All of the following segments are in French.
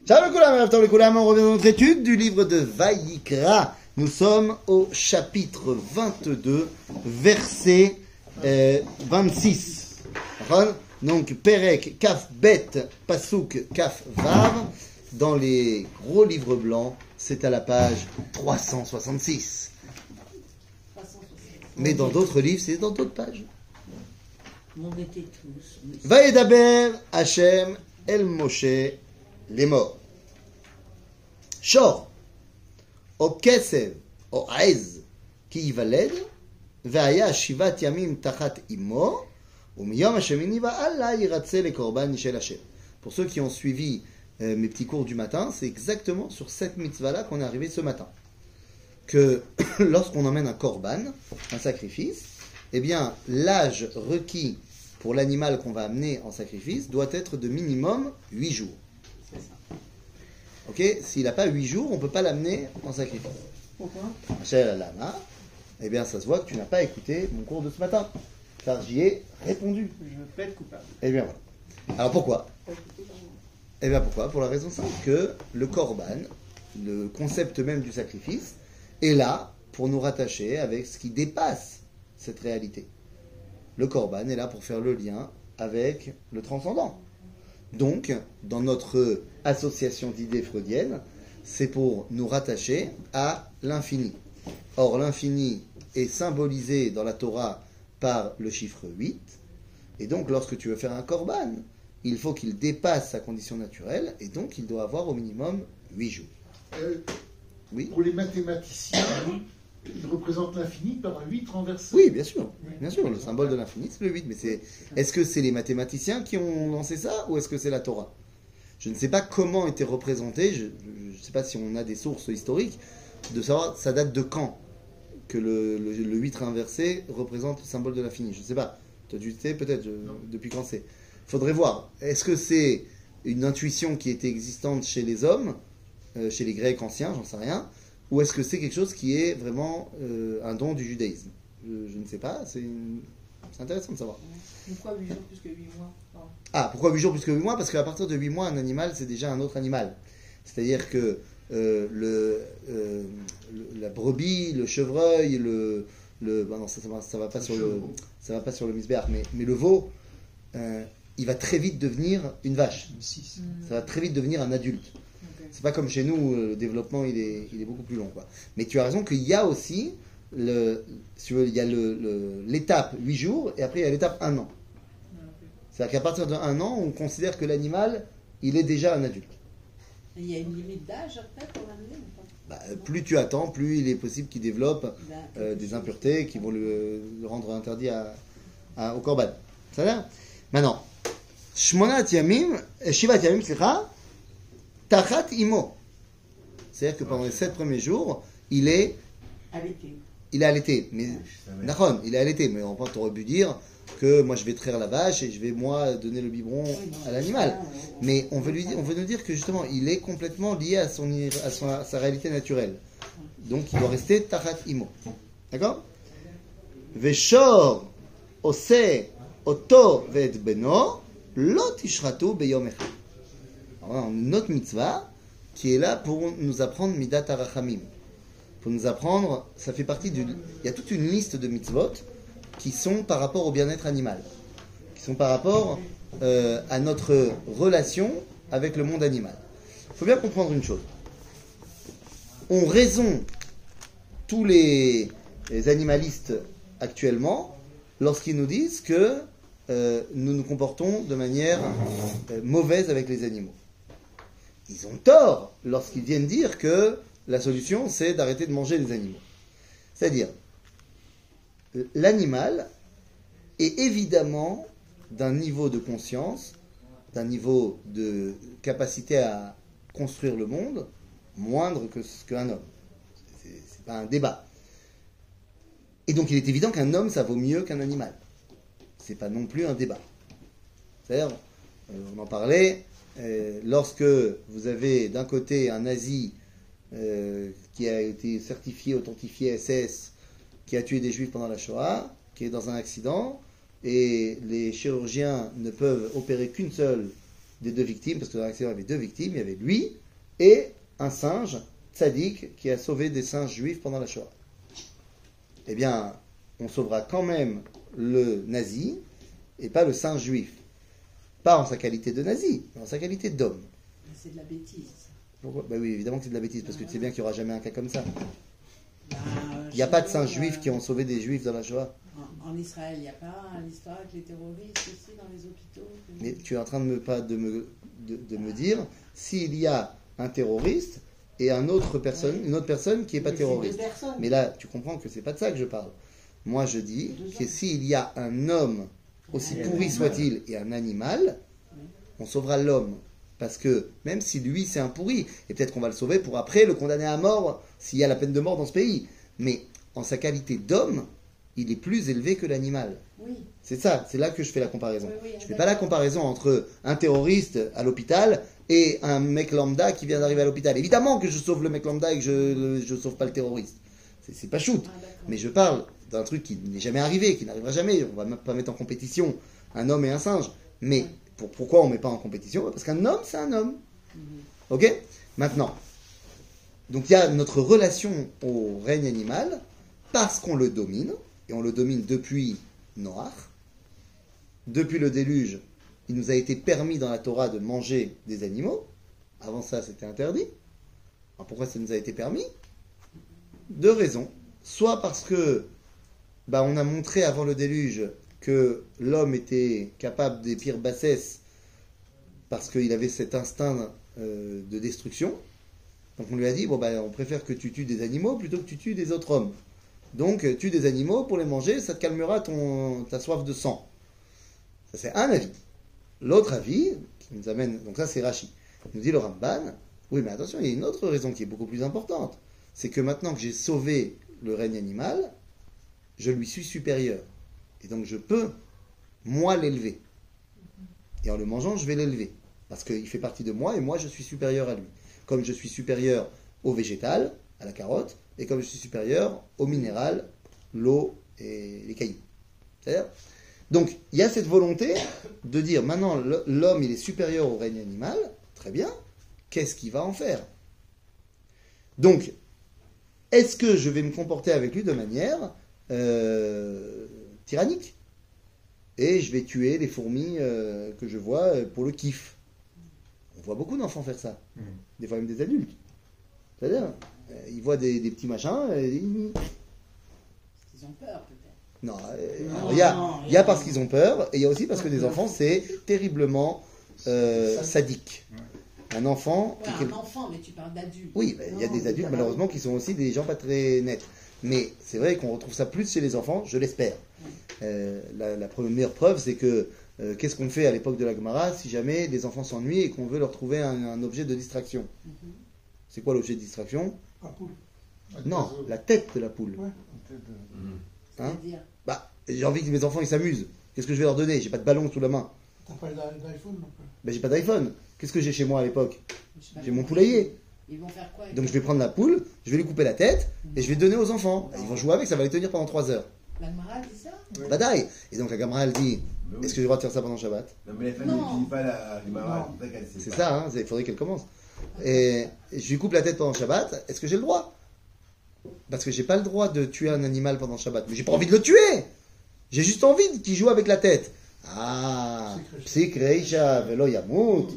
Shalom le Koulam, on revient dans notre étude du livre de Vayikra. Nous sommes au chapitre 22, verset 26. Donc, Perek, Kaf, Bet, Pasuk, Kaf, Vav. Dans les gros livres blancs, c'est à la page 366. Mais dans d'autres livres, c'est dans d'autres pages. Vayedaber Hashem El Moshe לאמור, שור, או כסף, או עז, כי ייוולד, והיה 7 ימים תחת אמו, ומיום השמיני והלאה ירצה לקורבן של השם. Pour ceux qui ont suivi mes petits cours du matin, c'est exactement sur cette mitzvah-là qu'on est arrivé ce matin. Que lorsqu'on emmène un korban, un sacrifice, eh bien, l'âge requis pour l'animal qu'on va amener en sacrifice doit être de minimum 8 jours. Ok, s'il n'a pas 8 jours, on ne peut pas l'amener en sacrifice. Pourquoi ? Eh bien, ça se voit que tu n'as pas écouté mon cours de ce matin, car j'y ai répondu. Je peux être coupable. Eh bien, voilà. Alors pourquoi ? Eh bien, pourquoi ? Pour la raison simple que le korban, le concept même du sacrifice, est là pour nous rattacher avec ce qui dépasse cette réalité. Le korban est là pour faire le lien avec le transcendant. Donc, dans notre association d'idées freudiennes, c'est pour nous rattacher à l'infini. Or, l'infini est symbolisé dans la Torah par le chiffre 8. Et donc, lorsque tu veux faire un korban, il faut qu'il dépasse sa condition naturelle, et donc il doit avoir au minimum 8 jours. Oui. Pour les mathématiciens, ils représentent l'infini par un 8 renversé. Oui, bien sûr. Bien sûr, le symbole de l'infini, c'est le 8. Mais est-ce que c'est les mathématiciens qui ont lancé ça, ou est-ce que c'est la Torah ? Je ne sais pas comment était représenté, je ne sais pas si on a des sources historiques, de savoir ça date de quand que le 8 inversé représente le symbole de l'infini. Je ne sais pas. Toi, tu sais peut-être depuis quand c'est. Il faudrait voir. Est-ce que c'est une intuition qui était existante chez les hommes, chez les Grecs anciens, j'en sais rien, ou est-ce que c'est quelque chose qui est vraiment un don du judaïsme ? Je ne sais pas, c'est intéressant de savoir. Pourquoi 8 jours plus que 8 mois ? Ah, pourquoi 8 jours plus que 8 mois ? Parce qu'à partir de 8 mois, un animal, c'est déjà un autre animal. C'est-à-dire que la brebis, le chevreuil, non, ça va pas sur le misbéach, mais le veau, il va très vite devenir une vache. Ça va très vite devenir un adulte. Okay. C'est pas comme chez nous, le développement il est beaucoup plus long, quoi. Mais tu as raison qu'il y a aussi l'étape 8 jours et après il y a l'étape 1 an. C'est-à-dire qu'à partir de 1 an, on considère que l'animal, il est déjà un adulte. Et il y a une limite d'âge après pour l'amener ou pas ? Plus tu attends, plus il est possible qu'il développe des impuretés qui vont le rendre interdit au korban. Ça va ? Maintenant, Shivat Yamim, Tachat Imo. C'est-à-dire que pendant les 7 premiers jours, il est allaité. Mais, il est allaité. Mais on aurait pu dire que moi je vais traire la vache et je vais moi donner le biberon à l'animal. Mais on veut nous dire que justement, il est complètement lié à sa réalité naturelle. Donc il doit rester Tachat Imo. D'accord ? Veshor Ose Oto Ved Beno. Lot ishratu beyom echad. Alors, on a une autre mitzvah qui est là pour nous apprendre midat harachamim. Pour nous apprendre, ça fait partie il y a toute une liste de mitzvot qui sont par rapport au bien-être animal, qui sont par rapport à notre relation avec le monde animal. Il faut bien comprendre une chose. On raisonne tous les animalistes actuellement lorsqu'ils nous disent que nous nous comportons de manière mauvaise avec les animaux. Ils ont tort lorsqu'ils viennent dire que la solution, c'est d'arrêter de manger les animaux. C'est-à-dire, l'animal est évidemment d'un niveau de conscience, d'un niveau de capacité à construire le monde, moindre qu'un homme. C'est pas un débat. Et donc, il est évident qu'un homme, ça vaut mieux qu'un animal. C'est pas non plus un débat. C'est-à-dire, on en parlait, lorsque vous avez d'un côté un nazi qui a été certifié, authentifié SS, qui a tué des juifs pendant la Shoah, qui est dans un accident, et les chirurgiens ne peuvent opérer qu'une seule des deux victimes, parce que dans l'accident, il y avait deux victimes, il y avait lui et un singe, tzaddik, qui a sauvé des singes juifs pendant la Shoah. Eh bien, on sauvera quand même le nazi et pas le singe juif. Pas en sa qualité de nazi, mais en sa qualité d'homme. C'est de la bêtise. Pourquoi ? Ben oui, évidemment que c'est de la bêtise, parce que tu sais bien qu'il n'y aura jamais un cas comme ça. Bah, Il n'y a pas de chez singes nous, juifs qui ont sauvé des juifs dans la Shoah. En Israël, il n'y a pas l'histoire avec les terroristes aussi dans les hôpitaux. Mais tu es en train de me dire s'il y a un terroriste et une autre personne qui n'est pas terroriste. Mais là, tu comprends que c'est pas de ça que je parle. Moi, je dis que s'il y a un homme, aussi pourri soit-il, et un animal, on sauvera l'homme. Parce que même si lui, c'est un pourri, et peut-être qu'on va le sauver pour après le condamner à mort s'il y a la peine de mort dans ce pays. Mais en sa qualité d'homme, il est plus élevé que l'animal. Oui. C'est ça, c'est là que je fais la comparaison. Oui, Je ne fais pas la comparaison entre un terroriste à l'hôpital et un mec lambda qui vient d'arriver à l'hôpital. Évidemment que je sauve le mec lambda et que je ne sauve pas le terroriste. C'est pas shoot. Mais je parle d'un truc qui n'est jamais arrivé, qui n'arrivera jamais. On ne va même pas mettre en compétition un homme et un singe. Mais pourquoi on ne met pas en compétition ? Parce qu'un homme, c'est un homme. Ok ? Maintenant, donc il y a notre relation au règne animal parce qu'on le domine, et on le domine depuis Noach. Depuis le déluge, il nous a été permis dans la Torah de manger des animaux. Avant ça, c'était interdit. Alors pourquoi ça nous a été permis ? Deux raisons. Soit parce que on a montré avant le déluge que l'homme était capable des pires bassesses parce qu'il avait cet instinct de destruction. Donc on lui a dit, on préfère que tu tues des animaux plutôt que tu tues des autres hommes. Donc tue des animaux pour les manger, ça te calmera ta soif de sang. Ça c'est un avis. L'autre avis, qui nous amène, donc ça c'est Rashi, nous dit le Ramban, oui mais attention, il y a une autre raison qui est beaucoup plus importante. C'est que maintenant que j'ai sauvé le règne animal, je lui suis supérieur. Et donc je peux, moi, l'élever. Et en le mangeant, je vais l'élever. Parce qu'il fait partie de moi et moi, je suis supérieur à lui. Comme je suis supérieur au végétal, à la carotte, et comme je suis supérieur au minéral, l'eau et les cailloux. C'est-à-dire ? Donc, il y a cette volonté de dire, maintenant, l'homme, il est supérieur au règne animal, très bien, qu'est-ce qu'il va en faire ? Donc, est-ce que je vais me comporter avec lui de manière tyrannique ? Et je vais tuer les fourmis que je vois pour le kiff. On voit beaucoup d'enfants faire ça. Des fois même des adultes. C'est-à-dire, ils voient des petits machins. Ils ont peur peut-être. Non, il y a parce qu'ils ont peur, et il y a aussi parce que des enfants, c'est terriblement sadique. Un enfant... Ouais, un enfant, mais tu parles d'adultes. Oui, il y a des adultes, malheureusement, qui sont aussi des gens pas très nets. Mais c'est vrai qu'on retrouve ça plus chez les enfants, je l'espère. La meilleure preuve, c'est que qu'est-ce qu'on fait à l'époque de la Gemara si jamais les enfants s'ennuient et qu'on veut leur trouver un objet de distraction ? C'est quoi l'objet de distraction ? La poule. Non, la tête de la poule. Ouais. Hein ? C'est-à-dire, J'ai envie que mes enfants ils s'amusent. Qu'est-ce que je vais leur donner ? J'ai pas de ballon sous la main. T'as pas d'iPhone non plus. J'ai pas d'iPhone. Qu'est-ce que j'ai chez moi à l'époque ? je sais pas J'ai mon comment- poulailler. Ils vont faire quoi avec Donc je vais prendre la poule, je vais lui couper la tête et je vais donner aux enfants. Ils vont jouer avec, ça va les tenir pendant 3 heures. La Gemara dit ça Badaï. Et donc la Gemara elle dit, est-ce que j'ai le droit de faire ça pendant Shabbat ? Non, mais les femmes Non. n'utilisent pas la Gemara. C'est ça, hein, il faudrait qu'elle commence. Et je lui coupe la tête pendant Shabbat, est-ce que j'ai le droit ? Parce que j'ai pas le droit de tuer un animal pendant Shabbat. Mais j'ai pas envie de le tuer. J'ai juste envie qu'il joue avec la tête. Ah, psik reisha velo yamut.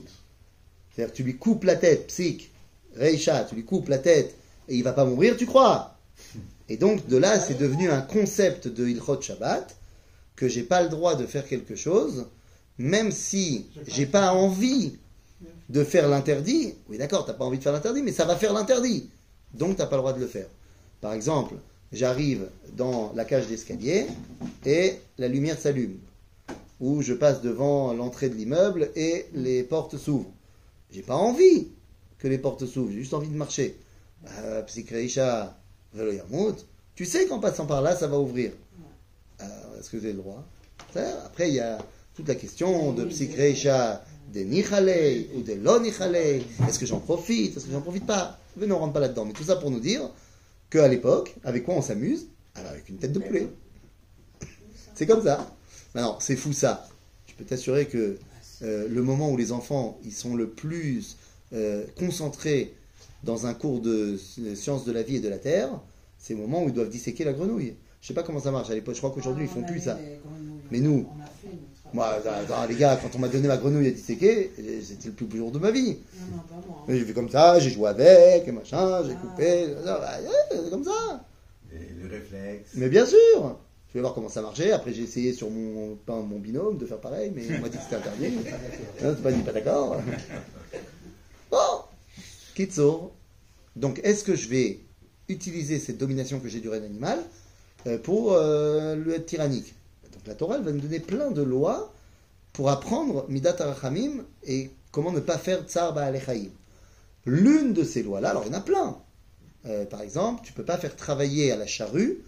C'est-à-dire que tu lui coupes la tête, psik reisha, tu lui coupes la tête et il va pas mourir, tu crois ? Et donc de là, c'est devenu un concept de Ilchot Shabbat que j'ai pas le droit de faire quelque chose, même si j'ai pas envie de faire l'interdit. Oui, d'accord, t'as pas envie de faire l'interdit, mais ça va faire l'interdit. Donc t'as pas le droit de le faire. Par exemple, j'arrive dans la cage d'escalier et la lumière s'allume. Ou je passe devant l'entrée de l'immeuble et les portes s'ouvrent. J'ai pas envie que les portes s'ouvrent, j'ai juste envie de marcher. Psikreisha velo yamut. Tu sais qu'en passant par là, ça va ouvrir. Est-ce que vous avez le droit ? Après, il y a toute la question de Psikreisha des Nichalei ou des Lo Nichalei. Est-ce que j'en profite ? Est-ce que j'en profite pas ? Venez, on rentre pas là-dedans. Mais tout ça pour nous dire qu'à l'époque, avec quoi on s'amuse ? Alors, avec une tête de poulet. C'est comme ça. Maintenant, c'est fou ça. Je peux t'assurer que le moment où les enfants ils sont le plus concentrés dans un cours de sciences de la vie et de la terre, c'est le moment où ils doivent disséquer la grenouille. Je sais pas comment ça marche à l'époque, je crois qu'aujourd'hui ils font plus ça. Mais nous, On a fait notre moi, attends, les gars, quand on m'a donné ma grenouille à disséquer, c'était le plus beau jour de ma vie. Non, non, pas moi. Mais j'ai fait comme ça, j'ai joué avec, et machin, j'ai coupé, comme ça. Et le réflexe. Mais bien sûr, je vais voir comment ça marchait. Après, j'ai essayé sur mon binôme de faire pareil, mais on m'a dit que c'était interdit. Non, tu m'as dit pas d'accord. Bon, Kitsour. Donc, est-ce que je vais utiliser cette domination que j'ai du règne animal pour le être tyrannique? Donc, la Torah, elle va nous donner plein de lois pour apprendre Midat HaRachamim et comment ne pas faire Tsar Ba'alei Chaim. L'une de ces lois-là, alors il y en a plein. Par exemple, tu ne peux pas faire travailler à la charrue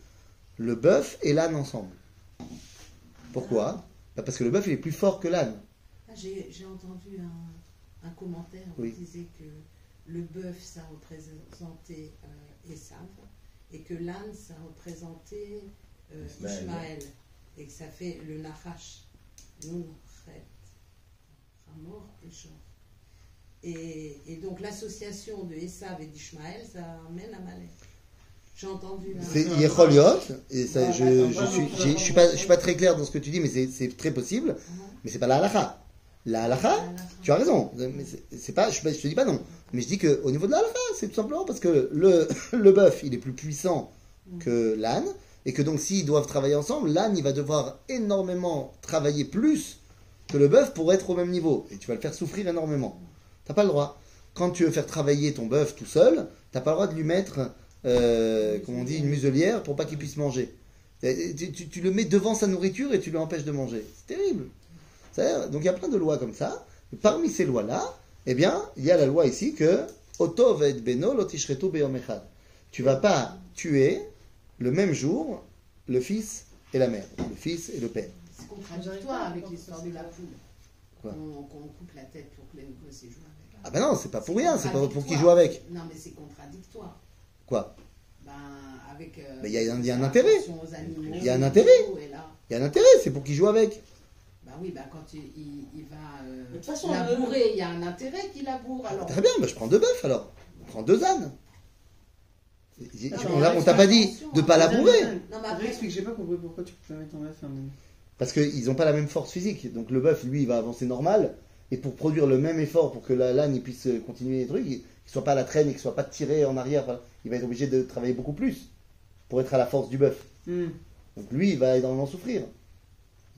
le bœuf et l'âne ensemble. Pourquoi? Parce que le bœuf il est plus fort que l'âne. J'ai entendu un commentaire où Oui. il disait que le bœuf, ça représentait Esav, et que l'âne, ça représentait Ismaël. Ishmaël, et que ça fait le Nachash, Nun, Chet, Hamor et Shor. Et donc l'association de Esav et d'Ishmaël, ça amène à Malek. J'ai entendu un... C'est Yecholiot, et ça, Ah, je d'accord. suis pas très clair dans ce que tu dis, mais c'est très possible. Mais c'est pas la halakha. La halakha, tu as raison. Mais c'est pas, je te dis pas non. Mais je dis qu'au niveau de la halakha, c'est tout simplement parce que le bœuf, il est plus puissant que l'âne, et que donc s'ils doivent travailler ensemble, l'âne, il va devoir énormément travailler plus que le bœuf pour être au même niveau. Et tu vas le faire souffrir énormément. T'as pas le droit. Quand tu veux faire travailler ton bœuf tout seul, t'as pas le droit de lui mettre, comme on dit, une muselière pour pas qu'il puisse manger. Tu le mets devant sa nourriture et tu lui empêches de manger. C'est terrible. Donc il y a plein de lois comme ça. Et parmi ces lois-là, eh bien, il y a la loi ici que Oto va être beno lo tishretu beyom echad. Tu vas pas tuer le même jour le fils et la mère, le fils et le père. C'est contradictoire avec l'histoire de la poule. Quoi Qu'on coupe la tête pour que les gosses jouent avec. Ah ben non, c'est pas pour rien, c'est pas pour contradictoire. qu'il joue avec. Non, mais c'est contradictoire. Quoi? Ben, avec. Mais il y a un intérêt. attention aux animaux, Il y a un et intérêt. tout, et là, Il y a un intérêt, c'est pour qu'il joue avec. ben oui, ben quand il va De toute façon, labourer, il y a un intérêt qu'il laboure. Alors, Très bien, ben je prends 2 bœufs alors. On prend 2 ânes. mais On t'a pas dit de pas labourer. Non, mais après- Réexplique, j'ai pas compris pourquoi tu peux pas mettre en bœuf et en âne. Parce qu'ils n'ont pas la même force physique. Donc le bœuf, lui, il va avancer normal. Et pour produire le même effort, pour que l'âne il puisse continuer les trucs, qu'il ne soit pas à la traîne et qu'il ne soit pas tiré en arrière, enfin, il va être obligé de travailler beaucoup plus pour être à la force du bœuf. Donc lui, il va énormément souffrir.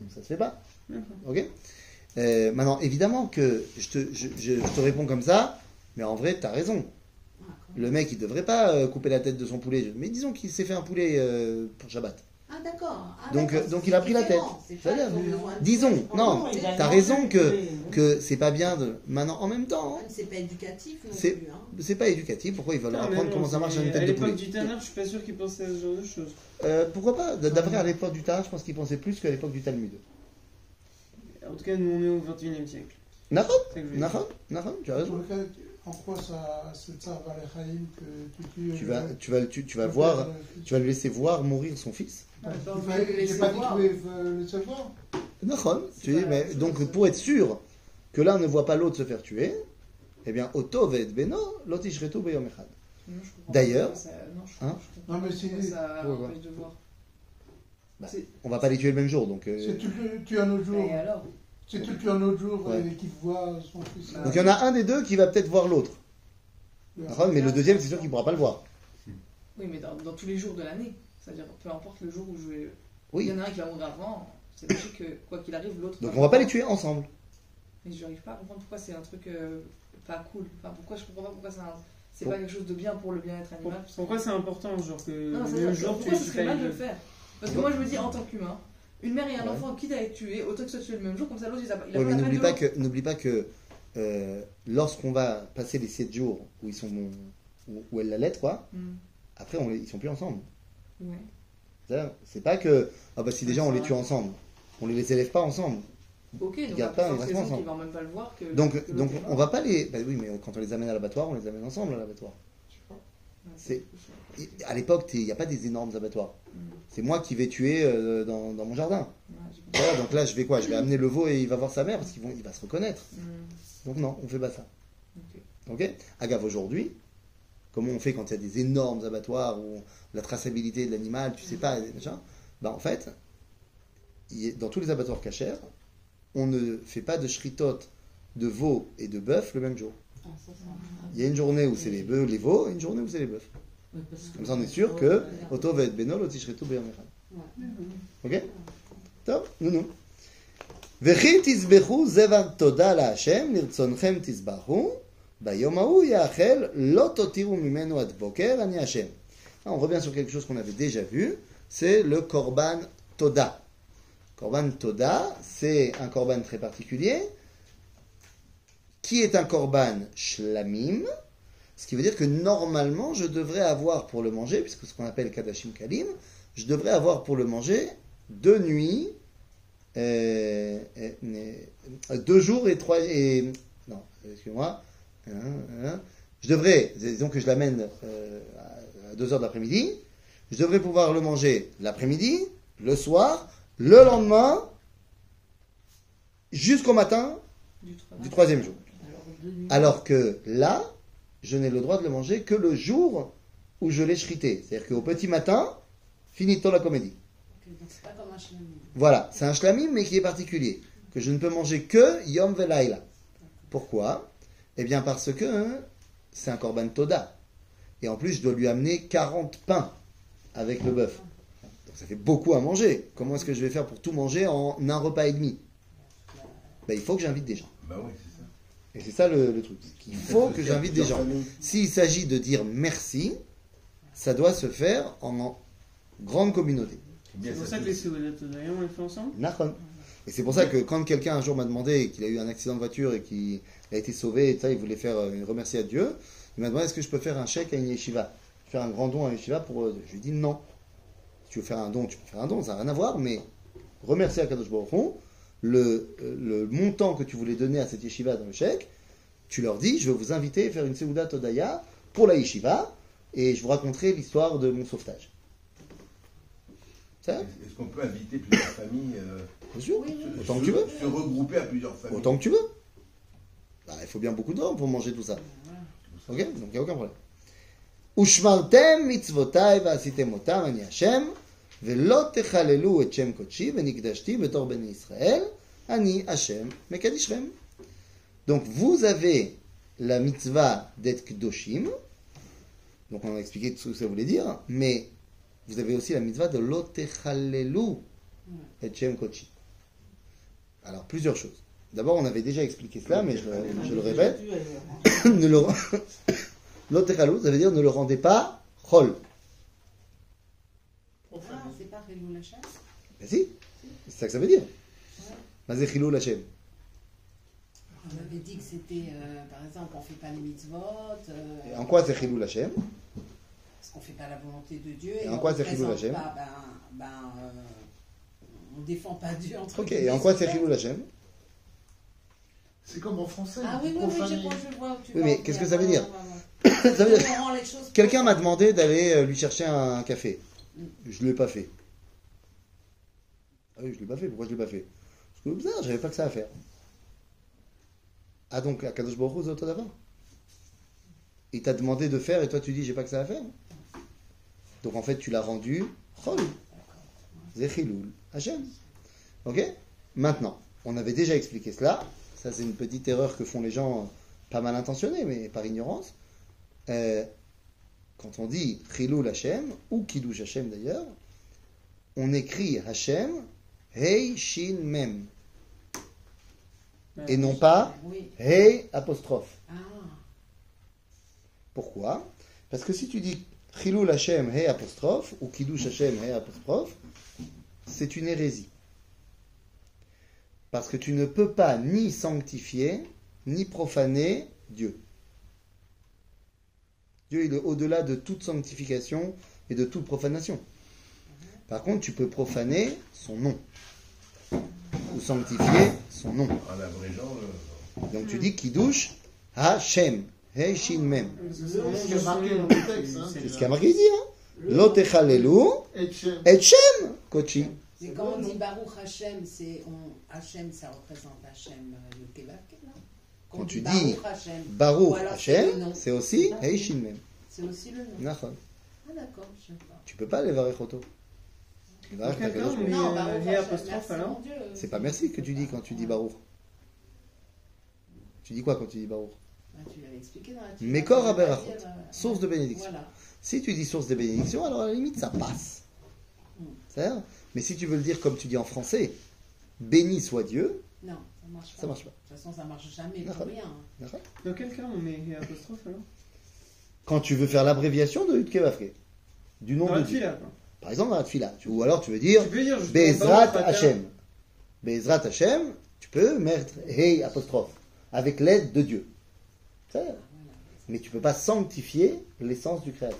Donc ça se fait pas. D'accord. Ok. Maintenant, évidemment que je te réponds comme ça, mais en vrai, tu as raison. Le mec, il devrait pas couper la tête de son poulet. Mais disons qu'il s'est fait un poulet pour Shabbat. Ah, d'accord. Ah, Donc, d'accord, donc c'est il a pris la tête. différent. C'est C'est-à-dire, pas comme le voile. disons, non, il a t'as demandé raison de couper. que c'est pas bien de. Maintenant, en même temps, C'est pas éducatif non C'est- plus. Hein. c'est pas éducatif. Pourquoi ils veulent leur Non, mais apprendre non, comment ça marche c'est- une À tête de l'époque poulet du Tanner, je suis pas sûr qu'ils pensaient à ce genre de choses. Pourquoi pas D'après à l'époque du Tanakh, je pense qu'ils pensaient plus qu'à l'époque du Talmud. En tout cas, nous on est au 21e siècle. Nahon, C'est ça que je veux dire. Nahon, tu as raison. Pour lequel, en quoi ça, c'est ça, Valéchaïm, que tu tues. Tu vas voir, tu vas le laisser voir mourir son fils. Il Attends, va- je vais le J'ai laisser pas dit voir. que tu veux laisser voir. Nahon, C'est tu pas dis, la mais même chose. donc pour être sûr que l'un ne voit pas l'autre se faire tuer, eh bien, Oto ve et beno, l'autre ishretu beyom echad. Non, je comprends D'ailleurs, pas pourquoi ça- non, je hein comprends Non, mais pas si, pourquoi ça Pourquoi empêche de voir. Bah, C'est- on va pas les tuer le même jour, donc. si tu le tues un autre jour, Et alors si tu le tues un autre jour Ouais. et qu'il voit son fils. Donc il y en a un des deux qui va peut-être voir l'autre. Nahon, mais le deuxième, c'est sûr qu'il pourra pas le voir. Oui, mais dans tous les jours de l'année. C'est-à-dire, peu importe le jour où je vais. Oui. Il y en a un qui va mourir avant, c'est logique que quoi qu'il arrive, l'autre. Donc on va pas les tuer ensemble. Mais je n'arrive pas à comprendre pourquoi c'est un truc pas cool. Enfin, pourquoi je comprends pas pourquoi c'est Bon. pas quelque chose de bien pour le bien-être animal. Pourquoi c'est important, genre que Non, le c'est même ça. jour tu Pourquoi ce tues serait pas mal les de le deux faire? Parce que moi je me dis en tant qu'humain, une mère et un Ouais. enfant quitte à être tués, autant que ce soit tué le même jour, comme ça l'autre il a Ouais, pas mais la peine n'oublie de pas l'autre. que lorsqu'on va passer les 7 jours où ils sont où elle l'allait, quoi, après ils sont plus ensemble. Ouais. C'est pas que si déjà on les tue ensemble, on les élève pas ensemble. Ok, donc Il y a à pas, plus ils forte restent raison ensemble. qu'ils vont même pas le voir que. Donc que l'autre donc est on mort. va pas les. Bah oui, mais quand on les amène à l'abattoir, on les amène ensemble à l'abattoir. Je sais pas. C'est- À l'époque, il n'y a pas des énormes abattoirs. Mm. C'est moi qui vais tuer dans mon jardin. Ouais, j'ai compris. Voilà, donc là, je vais quoi? Je vais amener le veau et il va voir sa mère parce qu'il va se reconnaître. Mm. Donc non, on fait pas ça. Ok. Ok? Agave, aujourd'hui, comment on fait quand il y a des énormes abattoirs où la traçabilité de l'animal, tu sais pas, machin, ben en fait, dans tous les abattoirs cachers, on ne fait pas de shritot de veau et de bœuf le même jour. Ah, ça. Il y a une journée où c'est les bœufs, les veaux, et une journée où c'est les bœufs. Comme ça, on est sûr que Oto va être Benol, Oti Shretu Beyom Echad. Ok? Top, nous. וכי תזבחו זבח תודה להשם, לרצונכם תזבחו, ביום ההוא יאכל, לא תותירו ממנו עד בוקר, אני השם. On revient sur quelque chose qu'on avait déjà vu, c'est le Korban Toda. Korban Toda, c'est un Korban très particulier, qui est un Korban Shlamim, ce qui veut dire que normalement, je devrais avoir pour le manger, puisque ce qu'on appelle Kadashim Kalim, je devrais avoir pour le manger 2 nuits, 2 jours et 3... non, excusez-moi. Je devrais, disons que je l'amène à 2 heures de l'après-midi, je devrais pouvoir le manger l'après-midi, le soir, le lendemain, jusqu'au matin du 3e jour. Alors que là, je n'ai le droit de le manger que le jour où je l'ai shrité. C'est-à-dire qu'au petit matin, finito la comédie. Donc c'est pas comme un shlamim. Voilà, c'est un shlamim mais qui est particulier, que je ne peux manger que yom velaila. Pourquoi? Eh bien parce que c'est un korban toda. Et en plus, je dois lui amener 40 pains avec le bœuf. Donc ça fait beaucoup à manger. Comment est-ce que je vais faire pour tout manger en un repas et demi? Ben, il faut que j'invite des gens. Bah oui, c'est ça. Et c'est ça le truc. Il faut que j'invite des gens. S'il s'agit de dire merci, ça doit se faire en grande communauté. Bien, C'est pour ça ça que les Séoulat Todaïa, on les fait ensemble. Nachon. Et c'est pour ça que quand quelqu'un un jour m'a demandé qu'il a eu un accident de voiture et qu'il a été sauvé, et ça, il voulait faire remercier à Dieu, il m'a demandé est-ce que je peux faire un chèque à une yeshiva, faire un grand don à une yeshiva pour. Je lui ai dit non. Si tu veux faire un don, tu peux faire un don, ça n'a rien à voir, mais remercier à Kadosh Baruch Hu, le montant que tu voulais donner à cette yeshiva dans le chèque, tu leur dis je vais vous inviter à faire une Séouda Todaya pour la yeshiva et je vous raconterai l'histoire de mon sauvetage. Ça? Est-ce qu'on peut inviter plusieurs familles Bien sûr, Oui, oui. autant que tu veux. Se regrouper à plusieurs familles. Autant que tu veux. Bah, il faut bien beaucoup de gens pour manger tout ça. Ok? Donc il n'y a aucun problème. Ushmartem mitzvotai va'asitem otam ani Hashem ve'lo techalelu et shem kodshi ve'nikdashti betor bnei Israël ani Hashem mekadishrem. Donc vous avez la mitzvah d'être kdoshim. Donc on a expliqué ce que ça voulait dire, mais vous avez aussi la mitzvah de lo techalelu et shem kodshi. Alors plusieurs choses. D'abord, on avait déjà expliqué cela, mais je le répète. Ne le... L'otechalou, ça veut dire ne le rendez pas chol. Ah, c'est pas Chilul Hashem. Ben si, c'est ça que ça veut dire. Mazé chilul Hashem. On avait dit que c'était, par exemple, on fait pas les mitzvot. Et en quoi c'est chilul Hashem? Parce qu'on fait pas la volonté de Dieu. Et en quoi c'est Chilul Hashem? On défend pas Dieu entre Ok, et en quoi c'est chilul Hashem? C'est comme en français. Ah oui, profaner. je vois où tu Oui, vas. mais qu'est-ce que ça veut dire? Ouais. Ça veut dire... On rend les choses Quelqu'un m'a demandé d'aller lui chercher un café. Je ne l'ai pas fait. Ah oui, je ne l'ai pas fait. Pourquoi je ne l'ai pas fait? Parce que bizarre, j'avais pas que ça à faire. Ah donc, à Kadosh Baruch Hu, c'est autre d'abord. Il t'a demandé de faire et toi tu dis j'ai pas que ça à faire. Donc en fait, tu l'as rendu chol. Zechilul Hashem. Ok? Maintenant, on avait déjà expliqué cela. Ça, c'est une petite erreur que font les gens pas mal intentionnés, mais par ignorance. Quand on dit Chilul Hashem, ou Kiddush Hashem d'ailleurs, on écrit Hashem, Hey Shin Mem. Et non pas Oui. Hey apostrophe. Ah, Pourquoi? Parce que si tu dis Chilul Hashem, Hey apostrophe, ou Kiddush Hashem, Hey apostrophe, c'est une hérésie. Parce que tu ne peux pas ni sanctifier, ni profaner Dieu. Dieu, il est au-delà de toute sanctification et de toute profanation. Par contre, tu peux profaner son nom. Ou sanctifier son nom. En abrégeant le... Donc tu dis Kiddush Hashem. Hey Shin Mem. C'est ce qui est marqué dans le texte. Hein. C'est ce qu'il y a marqué ici. Hein. Lo techalelu Et Shem. et Shem Kochi. Mais quand on dit Baruch Hashem, Hashem, ça représente Hashem Yudke Vavke, non? Quand tu dit dis Baruch Hashem, Baruch ou alors c'est le Hashem, nom. c'est aussi Hey Shin Mem. C'est aussi le nom. Nachon. Ah d'accord, je sais pas. Tu peux pas les varech auto. Les varech Aucun t'akadosh cas, Baruch. mais Non, Baruch il y a Hashem, apostrophe merci, alors. mon Dieu. C'est pas merci que tu dis quand tu dis Baruch. Tu dis quoi quand tu dis Baruch? Ah, tu l'avais expliqué dans la Mekor tu l'as Aberachot. dit, Source de bénédiction. Voilà. Si tu dis source de bénédiction, alors à la limite ça passe. C'est-à-dire, mais si tu veux le dire comme tu dis en français, béni soit Dieu, Non, ça marche pas. ça marche pas. De toute façon, ça marche jamais D'accord. pour rien. D'accord. Dans quel cas on met apostrophe alors? Quand tu veux faire l'abréviation de Yudke Vavke, du nom Dans de la Dieu. fila quoi. Par exemple dans la tfila. Ou alors tu veux dire Tu peux dire justement Bezrat Baruch Ata. Hashem. Bezrat Hashem, tu peux mettre Hey apostrophe, avec l'aide de Dieu. C'est-à-dire, mais tu peux pas sanctifier l'essence du Créateur.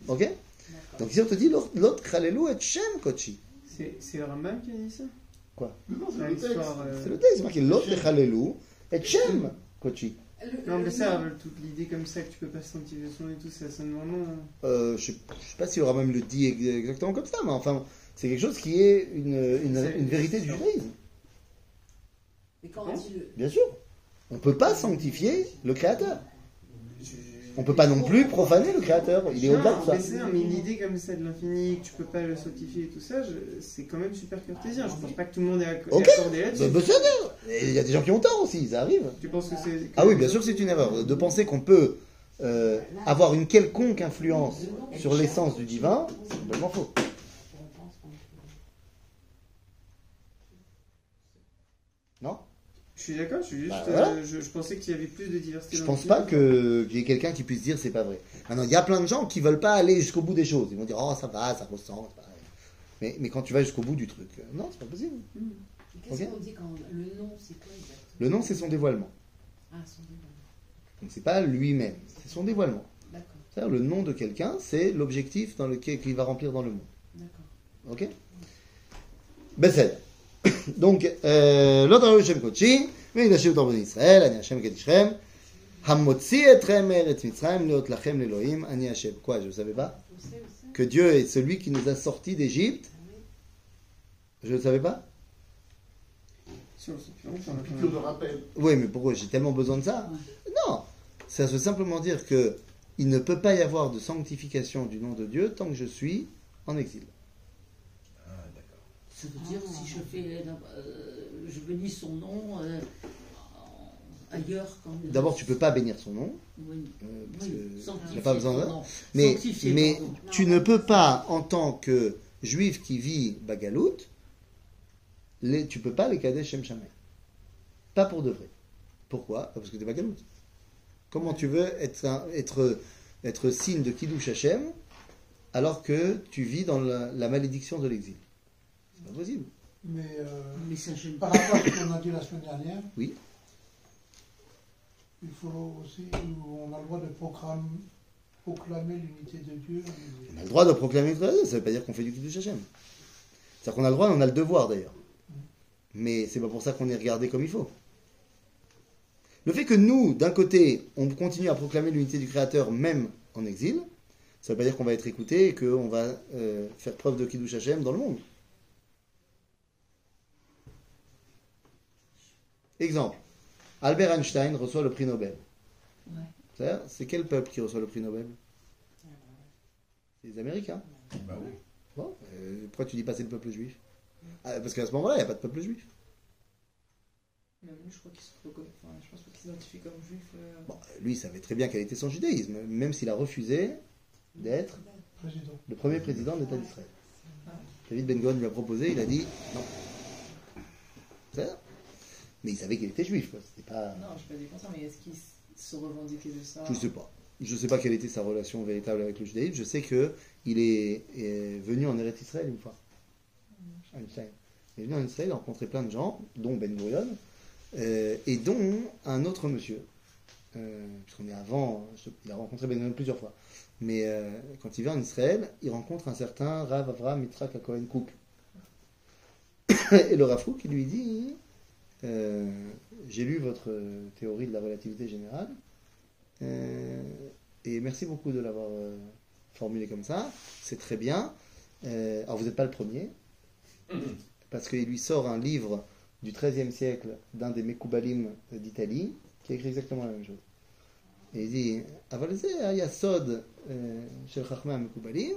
Ok? D'accord. Donc ici on te dit l'autre Khalelu et Shem Kochi. C'est le Rambam qui a dit ça? Non, c'est Dans le texte. l'histoire. C'est le texte, c'est marqué l'autre Khalelu et Shem Kochi. Non, mais ça, nom. toute l'idée comme ça que tu peux pas sanctifier son nom et tout, ça sonne vraiment. Je sais pas si aura même le dit exactement comme ça, mais enfin, c'est quelque chose qui est une vérité du judaïsme. Mais quand on dit le. Bien sûr. On ne peut pas sanctifier le Créateur. On ne peut pas non plus profaner le Créateur. Il est au-delà de ça. Mais une idée comme ça de l'infini, que tu peux pas le sanctifier et tout ça, c'est quand même super cartésien. Je pense pas que tout le monde est Ok. accordé là-dessus. Bah, c'est bien. Et il y a des gens qui ont tort aussi, ça arrive. Tu penses que c'est. Ah oui, bien sûr, c'est une erreur. De penser qu'on peut avoir une quelconque influence sur l'essence du divin, c'est complètement faux. Non? Je suis d'accord, je suis juste. Bah, voilà. Je pensais qu'il y avait plus de diversité. Je dans pense le pas film. qu'il y ait quelqu'un qui puisse dire c'est pas vrai. Maintenant, il y a plein de gens qui veulent pas aller jusqu'au bout des choses. Ils vont dire oh ça va, ça ressent. C'est pareil. Mais quand tu vas jusqu'au bout du truc, non, c'est pas possible. Qu'est-ce Ok. qu'on dit quand le nom, c'est quoi exactement? Le nom, c'est son dévoilement. Ah, son dévoilement. Donc c'est pas lui-même, c'est son dévoilement. D'accord, C'est-à-dire le nom de quelqu'un, c'est l'objectif dans lequel qu'il va remplir dans le monde. d'accord. Ok? Besed. Donc, l'autre Hashem Kochi, mais il a chez le Israël, Ani Hashem Kedishrem, Hamotzi etrem eretz Mitzrayim, leot lachem l'Elohim, Ani Hashem. Quoi, je ne savais pas? Vous savez. Que Dieu est celui qui nous a sortis d'Égypte. Je ne le savais pas? Sur le suivant, on a quand Piqûre même- de rappel. Oui, mais pourquoi j'ai tellement besoin de ça? Non, ça veut simplement dire que il ne peut pas y avoir de sanctification du nom de Dieu tant que je suis en exil. Ah, d'accord. Ça veut dire si je fais, je bénis son nom ailleurs quand. D'abord, tu peux pas bénir son nom, Oui, parce oui, que sanctifier il n'a pas besoin son de. nom. Mais, Sanctifier, mais pardon. tu ne peux pas, en tant que juif qui vit Bagalout, tu peux pas les Kadesh Shem Shammai. Pas pour de vrai. Pourquoi? Parce que tu es Bagalout. Comment tu veux être signe de Kiddush Hashem alors que tu vis dans la malédiction de l'exil? C'est pas possible. Mais Mais ça gêne par pas. rapport à ce qu'on a dit la semaine dernière, Oui. il faut aussi, on a le droit de proclamer l'unité de Dieu. On a le droit de proclamer ça ne veut pas dire qu'on fait du Kiddush Hashem. C'est-à-dire qu'on a le droit et on a le devoir d'ailleurs. Mais c'est pas pour ça qu'on est regardé comme il faut. Le fait que nous, d'un côté, on continue à proclamer l'unité du Créateur même en exil, ça ne veut pas dire qu'on va être écouté et qu'on va faire preuve de Kiddush Hashem dans le monde. Exemple. Albert Einstein reçoit le prix Nobel. Ouais. C'est-à-dire, c'est quel peuple qui reçoit le prix Nobel? C'est les Américains. Bah oui. Bon, pourquoi tu dis pas c'est le peuple juif? Ah, parce qu'à ce moment-là, il n'y a pas de peuple juif. Même lui, je crois qu'il se reconnaît. Enfin, je pense pas qu'il s'identifie comme juif. Bon, lui, il savait très bien quel était son judaïsme, même s'il a refusé d'être Président. le premier président de l'État d'Israël. David Ben-Gurion lui a proposé, il a dit non. C'est ça. Mais il savait qu'il était juif, quoi. C'était pas. Non, je ne pas dire ça, mais est-ce qu'il se revendiquait de ça? Je sais pas. Je sais pas quelle était sa relation véritable avec le judaïsme. Je sais que il est venu en Eretz Israël une fois. Einstein. Il est venu en Israël, il a rencontré plein de gens, dont Ben Gurion, et dont un autre monsieur. Puisqu'on est avant, il a rencontré Ben Gurion plusieurs fois. Mais quand il vient en Israël, il rencontre un certain Rav Avraham Yitzhak Cohen Cook. Et le Rav Cook, il lui dit j'ai lu votre théorie de la relativité générale. Et merci beaucoup de l'avoir formulé comme ça. C'est très bien. Alors vous n'êtes pas le premier, parce qu'il lui sort un livre du XIIIe siècle d'un des Mekoubalim d'Italie qui a écrit exactement la même chose. Et il dit Aval ze haya sod shel chachmei Mekoubalim,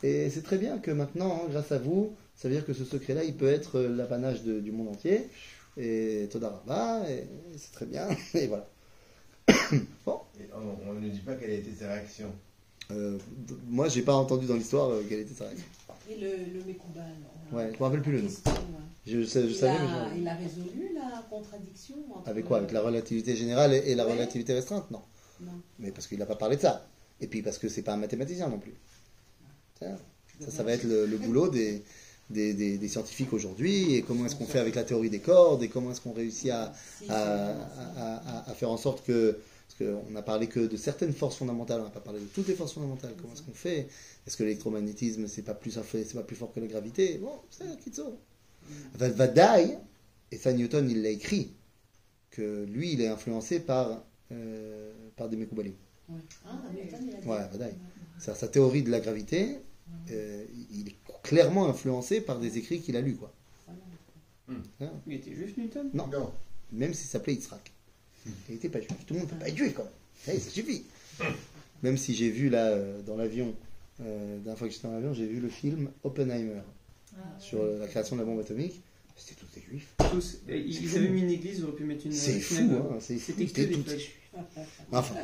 et c'est très bien que maintenant, grâce à vous, ça veut dire que ce secret-là, il peut être l'apanage du monde entier. Et Toda Rabba, et c'est très bien. Et voilà. Bon. Et on ne dit pas quelle a été sa réaction. Moi, j'ai pas entendu dans l'histoire quelle était sa réaction. Et le Mekoubal. Ouais, je me rappelle plus le nom. Question, Je savais, mais il a résolu la contradiction entre... avec quoi? Avec la relativité générale et la Ouais. relativité restreinte? Non. Non. Mais parce qu'il n'a pas parlé de ça. Et puis parce que c'est pas un mathématicien non plus. Ça va être le boulot des scientifiques aujourd'hui, et comment est-ce qu'on fait avec la théorie des cordes, et comment est-ce qu'on réussit à faire en sorte que... Parce qu'on n'a parlé que de certaines forces fondamentales, on n'a pas parlé de toutes les forces fondamentales. Comment est-ce qu'on fait? Est-ce que l'électromagnétisme, c'est pas plus fort que la gravité? Bon, c'est un kitso. Vadaï, et ça Newton, il l'a écrit, que lui, il est influencé par des Mekoubalim. Ouais. Ah, Newton, il a dit. Ouais, Vadaï. Sa théorie de la gravité, il est clairement influencé par des écrits qu'il a lus, quoi. Hein? Il était juif, Newton? Non, même s'il s'appelait Yitzhak. Il n'était pas juif. Tout le monde ne peut pas être juif, quand même. Ça suffit. Même si j'ai vu, là, dans l'avion, la dernière fois que j'étais dans l'avion, j'ai vu le film Oppenheimer sur la création de la bombe atomique. C'était tous des juifs. Tous. Ils avaient mis une église, ils auraient pu mettre une. C'est fou, synagogue. hein. C'était que C'était des tous flash. des juifs. Enfin.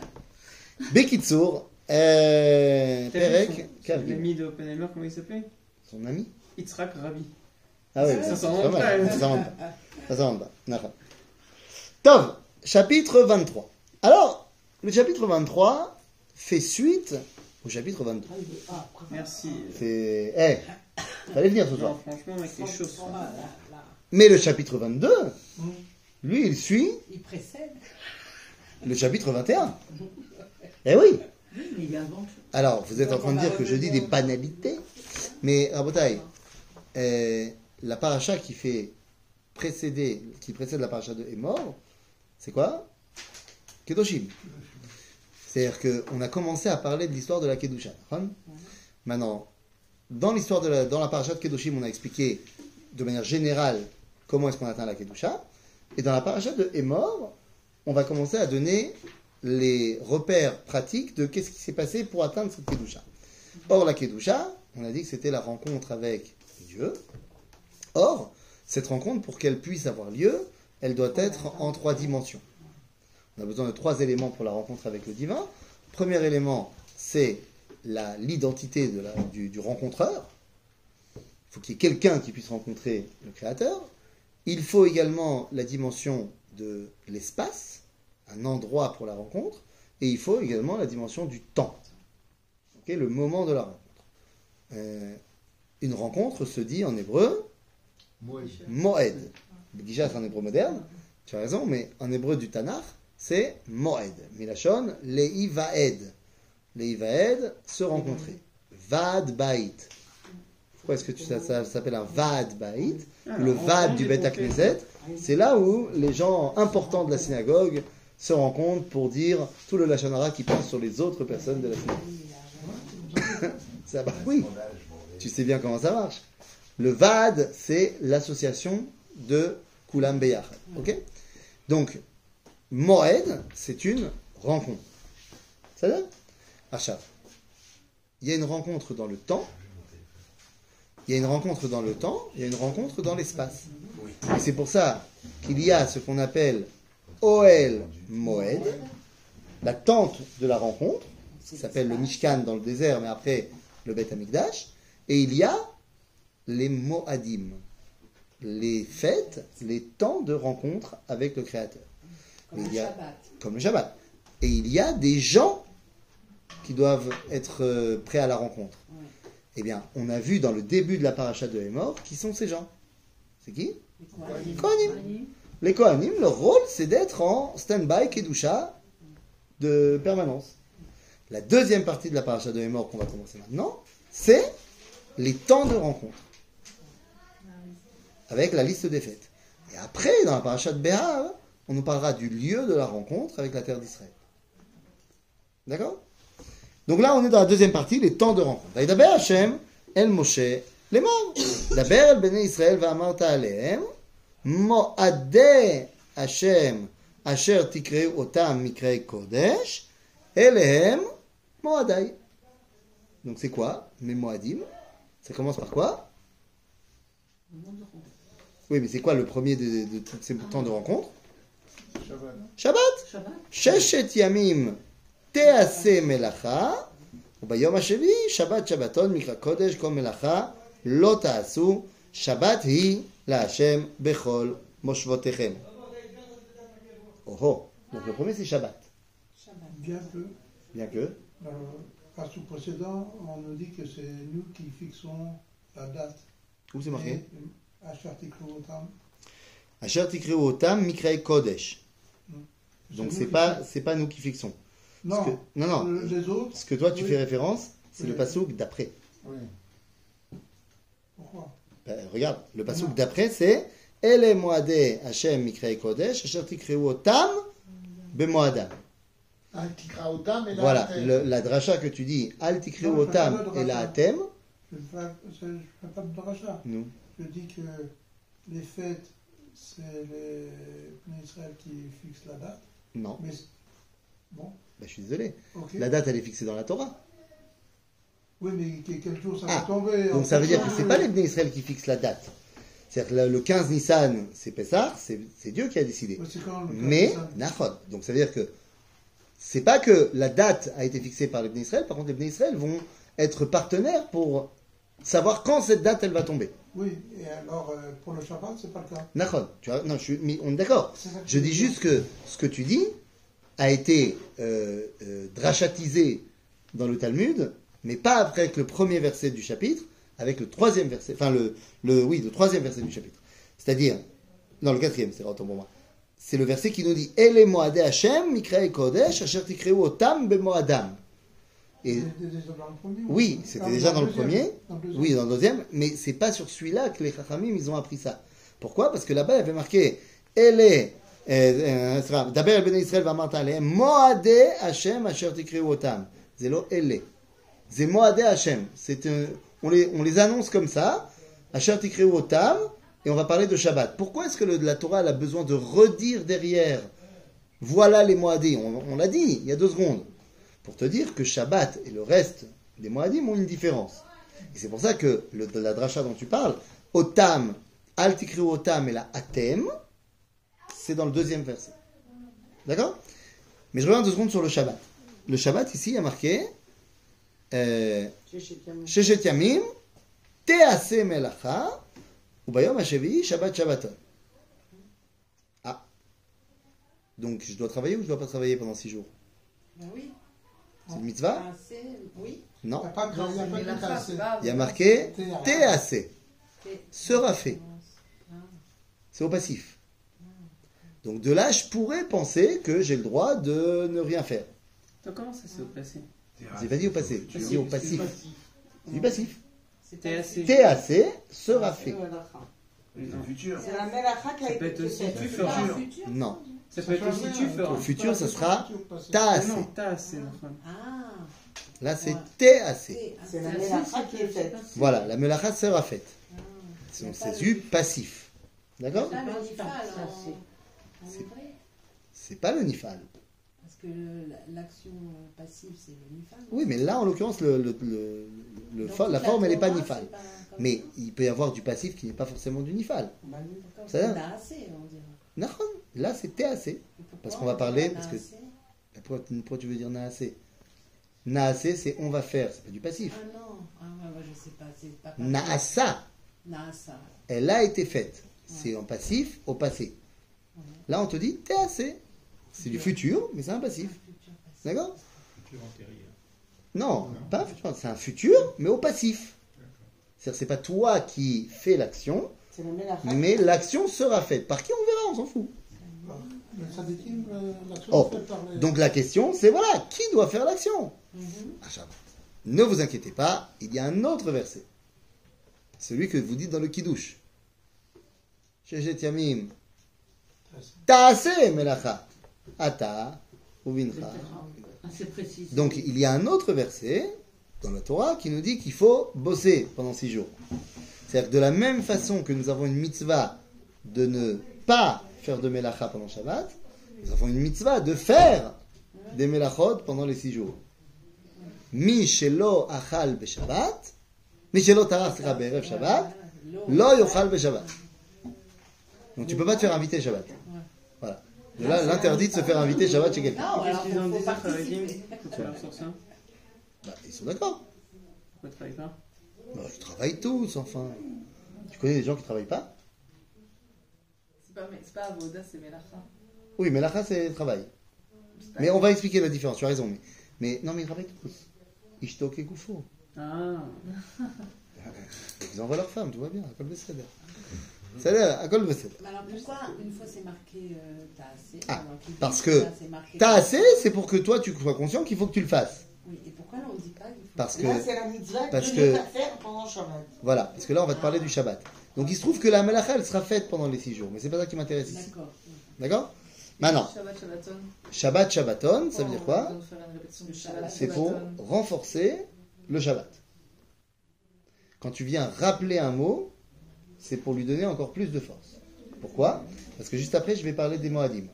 Bekitsour, T'as vu Perek, Kargil. l'ami de Oppenheimer, comment il s'appelait? Son ami? Yitzhak Rabbi. Ah oui, Ça c'est s'invente pas pas, mal. hein. Ça s'invente pas. Ça s'invente pas. D'accord. Tov, chapitre 23. Alors, le chapitre 23 fait suite au chapitre 22. Merci. C'est... fallait venir ce soir. Non, franchement, mec, c'est chaud. Franchement, là, Mais le chapitre 22, lui, il suit il précède. le chapitre 21. Eh oui. Mais il invente. Alors, vous êtes en train de dire que je dis des banalités, mais Rabotai, la paracha qui précède la paracha de Hémor, c'est quoi? Kedoshim. C'est-à-dire qu'on a commencé à parler de l'histoire de la Kedusha. Maintenant, dans la paracha de Kedoshim, on a expliqué de manière générale comment est-ce qu'on atteint la Kedusha. Et dans la paracha de Hémor, on va commencer à donner les repères pratiques de qu'est-ce qui s'est passé pour atteindre cette Kedusha. Or, la Kedusha, on a dit que c'était la rencontre avec Dieu. Or, cette rencontre, pour qu'elle puisse avoir lieu, elle doit être en 3 dimensions. On a besoin de 3 éléments pour la rencontre avec le divin. Premier élément, c'est l'identité du rencontreur. Il faut qu'il y ait quelqu'un qui puisse rencontrer le Créateur. Il faut également la dimension de l'espace, un endroit pour la rencontre, et il faut également la dimension du temps, le moment de la rencontre. Une rencontre se dit en hébreu Moed. Déjà, c'est en hébreu moderne, tu as raison, mais en hébreu du Tanakh, c'est Moed. Milachon, Leivaed. Leivaed, se rencontrer. Vad Bait. Pourquoi est-ce que ça s'appelle un Vad Bait? Le Vad du Bet HaKnesset, c'est là où les gens importants de la synagogue se rencontrent pour dire tout le Lachon Hara qui passe sur les autres personnes de la synagogue. Oui, tu sais bien comment ça marche. Le Vad, c'est l'association de Kulam Beyachad. Ok? Donc, Moed, c'est une rencontre. Ça donne? Achav. Il y a une rencontre dans le temps. Il y a une rencontre dans le temps, il y a une rencontre dans l'espace. Et c'est pour ça qu'il y a ce qu'on appelle Oel Moed, la tente de la rencontre, qui s'appelle le Mishkan dans le désert, mais après le Beth Amikdash. Et il y a les Moadim, les fêtes, les temps de rencontre avec le Créateur. Comme le Shabbat. Et il y a des gens qui doivent être prêts à la rencontre. Eh bien, on a vu dans le début de la paracha de Hémor qui sont ces gens. C'est qui? Les Kohanim. Les Kohanim, leur rôle, c'est d'être en stand-by, Kedusha, de permanence. La deuxième partie de la paracha de Hémor qu'on va commencer maintenant, c'est les temps de rencontre. Avec la liste des fêtes. Et après, dans la paracha de Béhav, on nous parlera du lieu de la rencontre avec la terre d'Israël. D'accord? Donc là, on est dans la deuxième partie, les temps de rencontre. Vaïdaber Hashem, El Moshe, les morts. Daber El Bnei Israël, Va'amarta Alehem, Mo'adeh Hashem, Asher Tikreu Otam Mikrei Kodesh, Elehem, Mo'adai. Donc c'est quoi? Mes Moadim. Ça commence par quoi? Oui, mais c'est quoi le premier de tous ces temps de rencontre? Shabbat. Shabbat. Sheshet Yamim Tease Melacha, וביום השביעי שבת שבתון מקרא קודש כל מלאכה לא תעשו, שבת היא להשם בכל מושבותיכם. Oh, donc le premier c'est Shabbat. Bien que, Bien que, dans le passage précédent, on nous dit que c'est nous qui fixons la date. où c'est marqué? Asher Tikru Otam. Asher tikreu otam mikrei kodesh. Donc nous c'est pas nous qui fixons. Non, que- non. Les autres, Ce que toi tu Oui. fais référence, c'est Oui. le passouk d'après. Oui. pourquoi? Regarde, le passouk Non. d'après c'est Ele moadeh Hashem mikrei kodesh, asher tikreu otam bemoadam. Un tikra otam et la Voilà, tête. la dracha que tu dis, Al tikreu Non, je fais pas otam de dracha. et la atem, Je ne fais pas de dracha. nous. Je dis que les fêtes, c'est les Bnei Israël qui fixent la date. Non, Mais bon, je suis désolé. ok. La date elle est fixée dans la Torah. Oui, mais quel jour ça Ah, va tomber? Donc ça veut dire que c'est pas les Bnei Israël qui fixent la date. C'est-à-dire que le 15 Nissan, c'est Pessah, c'est Dieu qui a décidé. Ouais, c'est quand le Mais, ça- Nachod. Donc ça veut dire que c'est pas que la date a été fixée par les Bnei Israël, par contre les Bnei Israël vont être partenaires pour savoir quand cette date elle va tomber. Oui, et alors pour le Shabbat, c'est pas le cas. Nachod. Tu vois, non, mais on est d'accord. C'est ça que Je dis veux juste dire. que ce que tu dis a été drachatisé dans le Talmud, mais pas après avec le premier verset du chapitre, avec le troisième verset, enfin le troisième verset du chapitre. C'est-à-dire, non, le quatrième, c'est autant pour moi. C'est le verset qui nous dit Ele moadeh Hashem, mikrei kodesh, asher tikreu otam bemoadam. Et C'était déjà dans le premier. oui, c'était déjà dans le deuxième. premier. Dans le deuxième. Oui, dans le deuxième, mais c'est pas sur celui-là que les Chachamim ils ont appris ça. Pourquoi? Parce que là-bas il y avait marqué Ele Daber el Bnei Israël va'amarta alehem moadeh Hashem asher tikreu otam. C'est lo Ele. C'est moadeh Hashem. On les annonce comme ça. Asher tikreu otam. Et on va parler de Shabbat. Pourquoi est-ce que la Torah elle a besoin de redire derrière? Voilà les moadés. On l'a dit il y a 2 secondes. Pour te dire que Shabbat et le reste des moadim ont une différence. Et c'est pour ça que la dracha dont tu parles, Otam, Al Tikreu Otam et la Atem, c'est dans le 2e verset. D'accord? Mais je reviens 2 secondes sur le Shabbat. Le Shabbat, ici, il y a marqué Sheshet Yamim, Tease Melacha, Ubayom HaShevi'i, Shabbat Shabbaton. Ah. Donc, je dois travailler ou je dois pas travailler pendant 6 jours? Ben oui. C'est une mitzvah? Ah, c'est- oui. Il Non. n'y a pas de Non, il y a c'est pas de Melacha, tasse. c'est pas- Il y a marqué Tease. C'est- Sera fait. C'est au passif. Donc de là, je pourrais penser que j'ai le droit de ne rien faire. Donc, comment ça s'est passé? J'ai pas dit au passé, je dis au passif. C'est du passif. C'est T'es pas- assez. TAC sera fait. C'est le futur. C'est la melacha qui a Ça peut été être aussi faite. tu C'est feras. pas un futur. Non. Ça peut être aussi tu feras. Au futur, ça sera Ah TAC. non, t'as assez, enfin. Ah, Là, c'est Ouais. TAC. c'est la melacha qui est faite. Voilà, la melacha sera faite. Ah. Donc c'est du passif. D'accord? C'est pas le nifal, Ça, en c'est- hébreu. C'est pas le nifal. Parce que l'action passive, c'est le nifal. Oui, mais là, en l'occurrence, Donc, la forme, elle n'est pas Torah, nifal. c'est pas comme Mais ça. il peut y avoir du passif qui n'est pas forcément du nifal. Bah oui, d'accord. Ça C'est va. naasé, on dirait. Nahon. Là, c'est TAC. Et pourquoi Parce qu'on va on dit parler- pas parce que- naasé? Pourquoi tu veux dire naasé? Naasé, c'est on va faire, c'est pas du passif. Ah non, ah, ouais, je sais pas, c'est pas pareil. Naasa, Naasa. elle a été faite. C'est en passif au passé. Là, on te dit TAC. C'est du futur, mais c'est un passif. Futur passé. D'accord? Non, pas un futur, c'est un futur, mais au passif. C'est-à-dire, c'est pas toi qui fais l'action, C'est la melacha. mais l'action sera faite. Par qui on verra, on s'en fout. Mais ça décline l'action Oh, faite par les... donc la question, c'est voilà, qui doit faire l'action? Mhm. Ah, Shabbat. Ne vous inquiétez pas, il y a un autre verset. Celui que vous dites dans le Kiddush. Sheshet Yamim. Taase melacha. Ata uvincha. Assez précis. Donc il y a un autre verset dans la Torah qui nous dit qu'il faut bosser pendant 6 jours. C'est-à-dire que de la même façon que nous avons une mitzvah de ne pas faire de melacha pendant Shabbat, nous avons une mitzvah de faire des melachot pendant les 6 jours. Mi shelo achal beshabbat, mi shelo tarach be'erev Shabbat, lo yochal beshabbat. Donc tu peux pas te faire inviter Shabbat. Voilà. De là, l'interdit de se faire inviter Shabbat chez quelqu'un. Non, Qu'est-ce alors qu'ils en faut disent à Kharedim participer. quand tu leur sors ça? Bah, ils sont d'accord. Pourquoi tu travailles pas? Bah, ils travaillent tous, enfin. Tu connais des gens qui travaillent pas? C'est pas Avoda, c'est Melacha. Oui, mais la c'est travail. Mais on va expliquer la différence, tu as raison. Mais non, mais ils travaillent tous. Ishtok et Goufo. Ah, Ils envoient leurs femmes, tout va bien. Akol Beseder. C'est-à-dire, Akol Beseder. Mais alors pourquoi une fois c'est marqué t'as assez Ah, alors qu'il dit parce que là, c'est marqué T'as assez, c'est pour que toi tu sois conscient qu'il faut que tu le fasses. Oui, et pourquoi là on dit pas qu'il faut Parce que, Là, c'est la mitzvah parce de que- ne pas faire pendant Shabbat. voilà, parce que là on va te parler du Shabbat. Donc il se trouve que la melacha elle sera faite pendant les 6 jours, mais c'est pas ça qui m'intéresse ici. D'accord. D'accord? Maintenant, Shabbat, Shabbaton. Shabbat, Shabbaton, ça veut dire quoi? On doit faire une répétition du Shabbat, C'est pour Shabbaton. renforcer le Shabbat. Quand tu viens rappeler un mot, c'est pour lui donner encore plus de force. Pourquoi? Parce que juste après je vais parler des Moadim,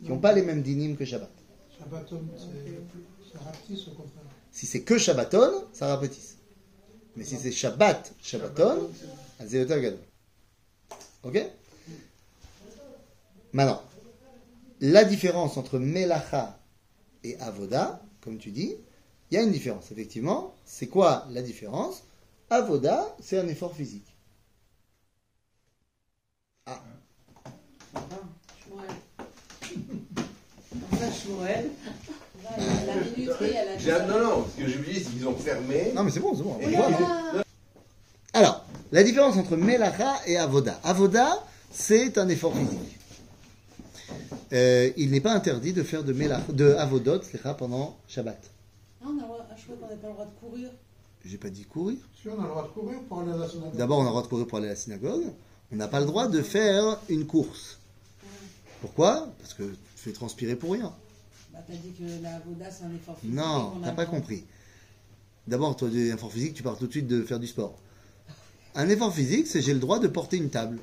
qui n'ont pas les mêmes dinim que Shabbat. Shabbaton, c'est rapetisse au contraire. Si c'est que Shabbaton, ça rapetisse. Mais si c'est Shabbat, Shabbaton, c'est yoter gadol. Ok? Maintenant, la différence entre Melacha et Avoda, comme tu dis, il y a une différence, effectivement. C'est quoi la différence? Avoda, c'est un effort physique. Ah, Shmuel. La minuterie, elle a dit ça. Non, ce que je me dis, c'est qu'ils ont fermé. non mais c'est bon, on Oh voit, là nous. là. Alors, la différence entre Melacha et Avoda. Avoda, c'est un effort physique. Il n'est pas interdit de faire de Avodot pendant Shabbat. Ah, on a le droit- je crois qu'on n'a pas le droit de courir. J'ai pas dit courir. Si on a le droit de courir pour aller à la synagogue. D'abord, on a le droit de courir pour aller à la synagogue. On n'a pas le droit de faire une course. Pourquoi? Parce que tu fais transpirer pour rien. Bah, t'as dit que la Voda, c'est un effort physique. Non, et qu'on a t'as le pas droit. compris. D'abord, toi, des efforts physiques, tu parles tout de suite de faire du sport. Un effort physique, c'est j'ai le droit de porter une table.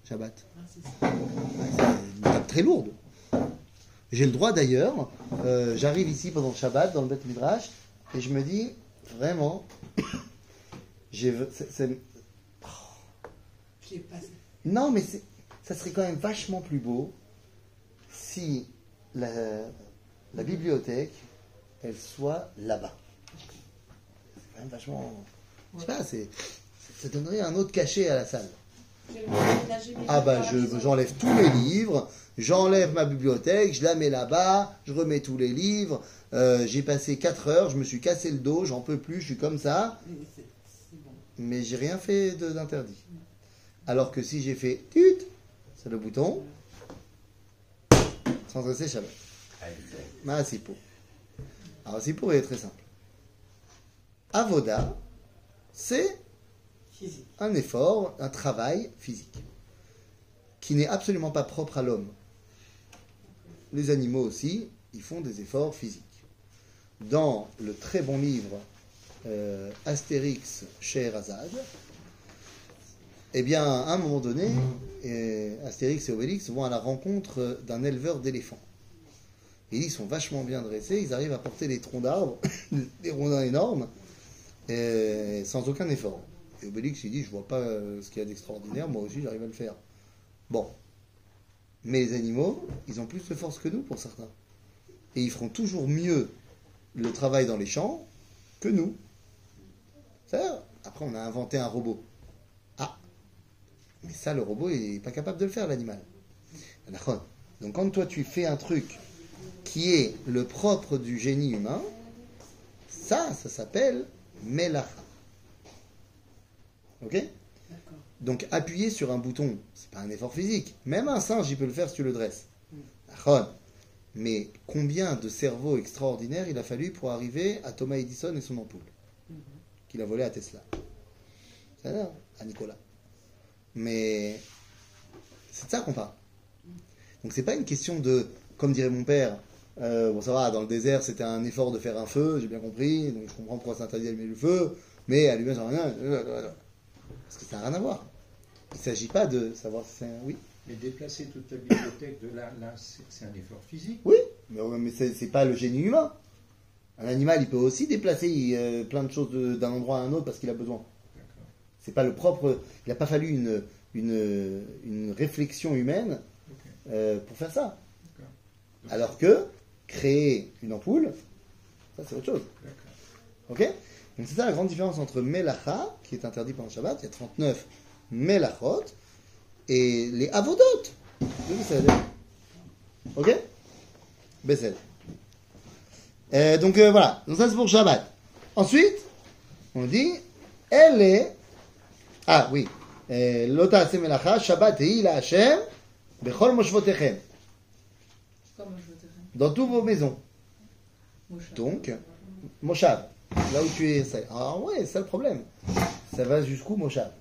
Shabbat. Ah, c'est ça. C'est une table très lourde. J'ai le droit d'ailleurs, j'arrive ici pendant le Shabbat dans le Beth Midrash et je me dis vraiment, c'est- Je l'ai pas. non mais ça serait quand même vachement plus beau si la bibliothèque elle soit là-bas. C'est quand même vachement, je sais pas, ça donnerait un autre cachet à la salle. J'ai le droit d'aménager mes Ah livres bah dans la maison. j'enlève tous mes livres, j'enlève ma bibliothèque, je la mets là-bas, je remets tous les livres, j'ai passé 4 heures, je me suis cassé le dos, j'en peux plus, je suis comme ça, Mais c'est bon. mais j'ai rien fait d'interdit. Alors que si j'ai fait tut, c'est le bouton, sans stresser Shabbat. Ah, c'est pour. Alors c'est pour est très simple. Avoda, c'est Physique. un effort, un travail physique, qui n'est absolument pas propre à l'homme. Les animaux aussi, ils font des efforts physiques. Dans le très bon livre Astérix Scheherazade, eh bien, à un moment donné, Astérix et Obélix vont à la rencontre d'un éleveur d'éléphants. Et ils sont vachement bien dressés, ils arrivent à porter des troncs d'arbres, des rondins énormes, sans aucun effort. Et Obélix, il dit, je vois pas ce qu'il y a d'extraordinaire, moi aussi j'arrive à le faire. Bon. Mais les animaux, ils ont plus de force que nous pour certains. Et ils feront toujours mieux le travail dans les champs que nous. Ça, après, on a inventé un robot. Ah. Mais ça, le robot, il n'est pas capable de le faire, l'animal. D'accord. Donc quand toi, tu fais un truc qui est le propre du génie humain, ça s'appelle Melacha. Ok? D'accord. Donc appuyer sur un bouton, c'est pas un effort physique. Même un singe, il peut le faire si tu le dresses. D'accord. Mais combien de cerveaux extraordinaires il a fallu pour arriver à Thomas Edison et son ampoule qu'il a volé à Tesla. C'est là, à Nicolas. Mais c'est de ça qu'on parle. Donc c'est pas une question de, comme dirait mon père, Bon, ça va, dans le désert, c'était un effort de faire un feu, j'ai bien compris, donc je comprends pourquoi c'est interdit d'allumer le feu, mais allumer, ça n'a rien. Parce que ça n'a rien à voir. Il ne s'agit pas de savoir si c'est un. Oui. Mais déplacer toute la bibliothèque de là, c'est un effort physique. Oui, mais c'est pas le génie humain. Un animal, il peut aussi déplacer plein de choses d'un endroit à un autre parce qu'il a besoin. D'accord. C'est pas le propre. Il n'a pas fallu une réflexion humaine pour faire ça. D'accord. Alors que créer une ampoule, ça c'est autre chose. D'accord. Ok? Donc c'est ça la grande différence entre Melacha, qui est interdit pendant le Shabbat, il y a 39 Melachot, et les Avodot de Besed. Ok? Besed. Donc voilà, donc ça c'est pour Shabbat. Ensuite, on dit, elle est. Ah oui, Lota Ase Melacha, Shabbat et la Hashem, Bechol Moshvotechem. Comme je veux te faire. Dans toutes vos maisons. Moshav. Donc, Moshav, là où tu es. Ah ouais, c'est ça le problème. Ça va jusqu'où Moshav?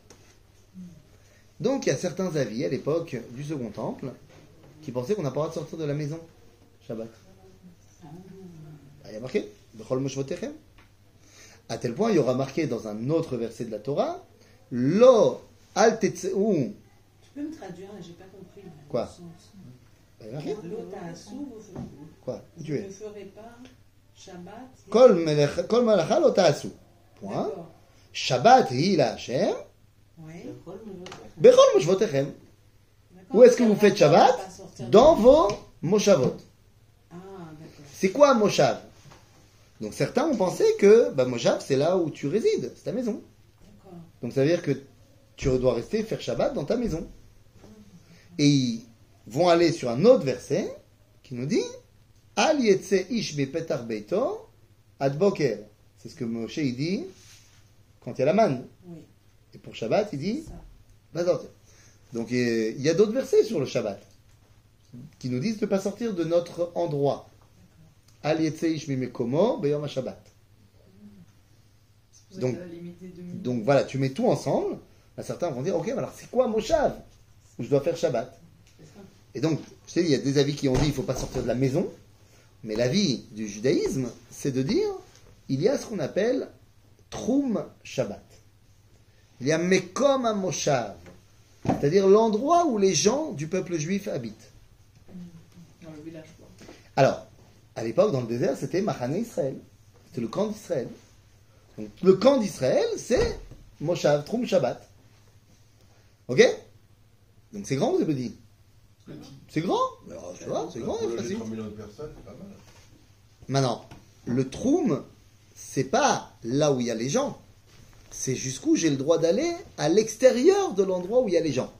Donc, il y a certains avis à l'époque du Second Temple qui pensaient qu'on n'a pas le droit de sortir de la maison Shabbat. Il y a marqué Bechol Moshvotechem. À tel point, il y aura marqué dans un autre verset de la Torah Lo al tetzeu. Tu peux me traduire, là, j'ai pas compris. Là, Quoi? le sens. Il y a marqué L'otaasu, quoi? Où vous tu es? ne ferez pas Shabbat. Kol melacha lo ta'asu. Point. D'accord. Shabbat hi la Hashem. Oui. Bechol Moshvotechem. D'accord. Où est-ce que vous faites Ça va Shabbat? pas sortir Dans de- vos Moshavot. Ah, d'accord. C'est quoi Moshav? Donc certains ont pensé que Moshav c'est là où tu résides, c'est ta maison. D'accord. Donc ça veut dire que tu dois rester faire Shabbat dans ta maison. Et ils vont aller sur un autre verset qui nous dit Al yetse ish bepetar beito ad boker. C'est ce que Moshe il dit quand il y a la manne. Oui. Et pour Shabbat il dit Ça. va sortir. Donc il y a d'autres versets sur le Shabbat qui nous disent de ne pas sortir de notre endroit. Al yetse ish mimekomo beyom ha-Shabbat. C'est pour ça Donc- qu'il y a la limite des 2 minutes. Donc voilà, tu mets tout ensemble. Là, certains vont dire, ok, mais alors c'est quoi Moshav où je dois faire Shabbat? Et donc, je sais, il y a des avis qui ont dit, il ne faut pas sortir de la maison. Mais l'avis du judaïsme, c'est de dire, il y a ce qu'on appelle Troum Shabbat. Il y a Mekom HaMoshav, c'est-à-dire l'endroit où les gens du peuple juif habitent. Dans le village, quoi. Alors, à l'époque, dans le désert, c'était Machane Israël. C'était le camp d'Israël. Donc, le camp d'Israël, c'est Moshav, Troum Shabbat. Ok? Donc, c'est grand, vous avez dit? C'est grand? Alors, ça va, c'est grand, Pour c'est loger facile. 3 millions de personnes, c'est pas mal. Maintenant, le Troum, c'est pas là où il y a les gens. C'est jusqu'où j'ai le droit d'aller à l'extérieur de l'endroit où il y a les gens.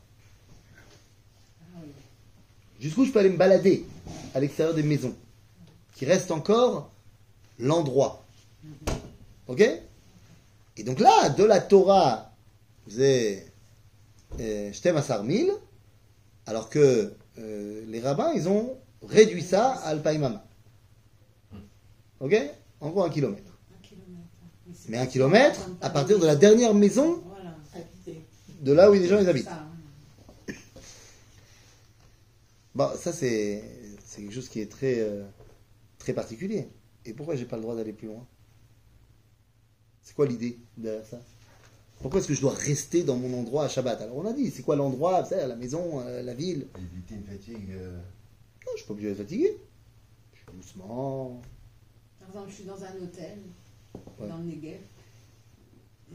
Jusqu'où je peux aller me balader à l'extérieur des maisons. Qui reste encore l'endroit. Ok? Et donc là, de la Torah, vous avez Shtem Asar Mil, alors que les rabbins, ils ont réduit ça à Alpaïmama. Ok? En gros, 1 kilomètre. 1 kilomètre. c'est Mais pas 1 kilomètre ça, à partir de la dernière maison Voilà. Habité. de là où les gens ils habitent. Ça, Bon, ça c'est quelque chose qui est très, très particulier. Et pourquoi j'ai pas le droit d'aller plus loin? C'est quoi l'idée derrière ça? Pourquoi est-ce que je dois rester dans mon endroit à Shabbat? Alors on a dit, c'est quoi l'endroit? C'est la maison, la ville? Éviter une fatigue. Non, je suis pas obligé d'être fatigué. Je suis doucement. Par exemple, je suis dans un hôtel, Ouais. dans le Negev.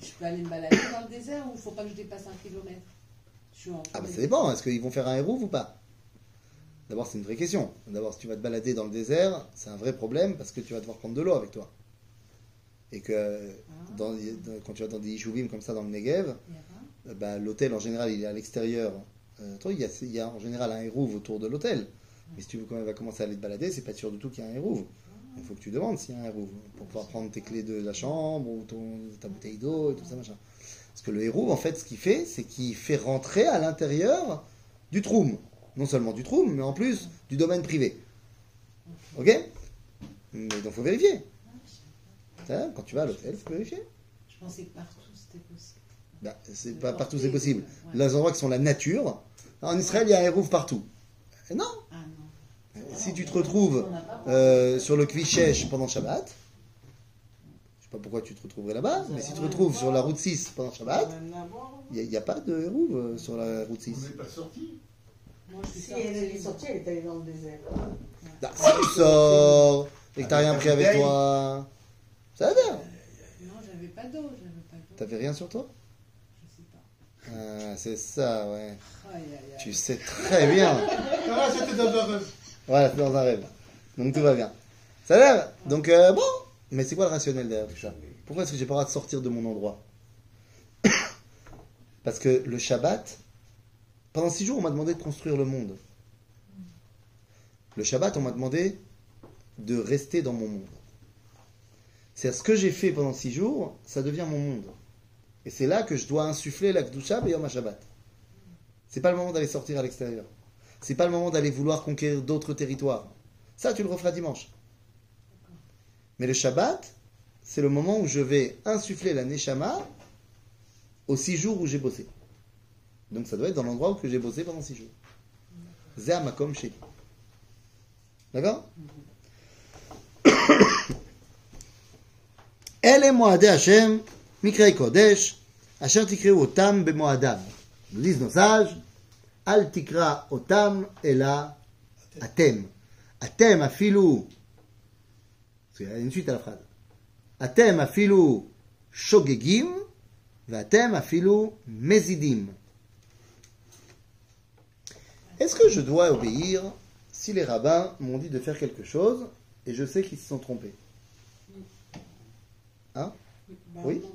Je peux aller me balader dans le désert ou il ne faut pas que je dépasse 1 kilomètre? Je suis en Ah bah ça dépend, est-ce qu'ils vont faire un hérouve ou pas? D'abord c'est une vraie question. D'abord si tu vas te balader dans le désert, c'est un vrai problème parce que tu vas devoir prendre de l'eau avec toi. Et que quand tu vas dans des Yishuvim comme ça dans le Negev, bah, l'hôtel en général il est à l'extérieur. Il y a en général un hérouve autour de l'hôtel. Mais si tu vas commencer à aller te balader, c'est pas sûr du tout qu'il y a un hérouve. Il faut que tu demandes s'il y a un hérouve pour pouvoir prendre tes clés de la chambre ou ta bouteille d'eau et tout ça machin. Parce que le hérouve en fait ce qu'il fait, c'est qu'il fait rentrer à l'intérieur du troum. Non seulement du troum, mais en plus du domaine privé. Ok? Mais donc il faut vérifier. Ça, quand tu vas à l'hôtel, il faut vérifier. Je pensais que partout c'était possible. Bah, c'est De pas partout porter, c'est possible. ouais. Les endroits qui sont la nature. En Israël, il y a un hérouve partout. Et non, Ah non. Si tu te retrouves sur le Kvishesh pendant Shabbat, je sais pas pourquoi tu te retrouverais là-bas, mais si tu te retrouves sur la route 6 pendant Shabbat, il n'y a pas de hérouve sur la route 6. On n'est pas sorti. Moi, je suis Si elle est sortie, elle est allée dans le désert. Ah, si tu sors et que t'as rien pris avec toi, ça va bien. Non, j'avais pas d'eau, T'avais rien sur toi? Je sais pas. Ah, c'est ça, ouais. Aïe, aïe, aïe. Tu sais très bien. Ah, c'était dans un rêve. Voilà, c'est dans un rêve. Donc tout va bien. Ça a l'air. Donc bon. Mais c'est quoi le rationnel derrière tout ça? Pourquoi est-ce que j'ai pas le droit de sortir de mon endroit? Parce que le Shabbat, pendant 6 jours, on m'a demandé de construire le monde. Le Shabbat, on m'a demandé de rester dans mon monde. C'est ce que j'ai fait pendant 6 jours, ça devient mon monde. Et c'est là que je dois insuffler la Kedusha B'Yom HaShabbat. C'est pas le moment d'aller sortir à l'extérieur. C'est pas le moment d'aller vouloir conquérir d'autres territoires. Ça, tu le referas dimanche. Mais le Shabbat, c'est le moment où je vais insuffler la Neshama aux 6 jours où j'ai bossé. Donc ça doit être dans l'endroit où j'ai bossé pendant 6 jours. Zé Makom Sheli. D'accord? אלה מועדי השם, מקראי קודש, אשר תקראו אותם במועדם. Nous disent nos sages, אל תקרא אותם, אלא אתם. אתם אפילו, il y a une suite à la phrase. אתם אפילו שוגגים, ואתם אפילו מזידים. Est-ce que je dois obéir si les rabbins m'ont dit de faire quelque chose et je sais qu'ils se sont trompés? Hein? Bah Oui. non.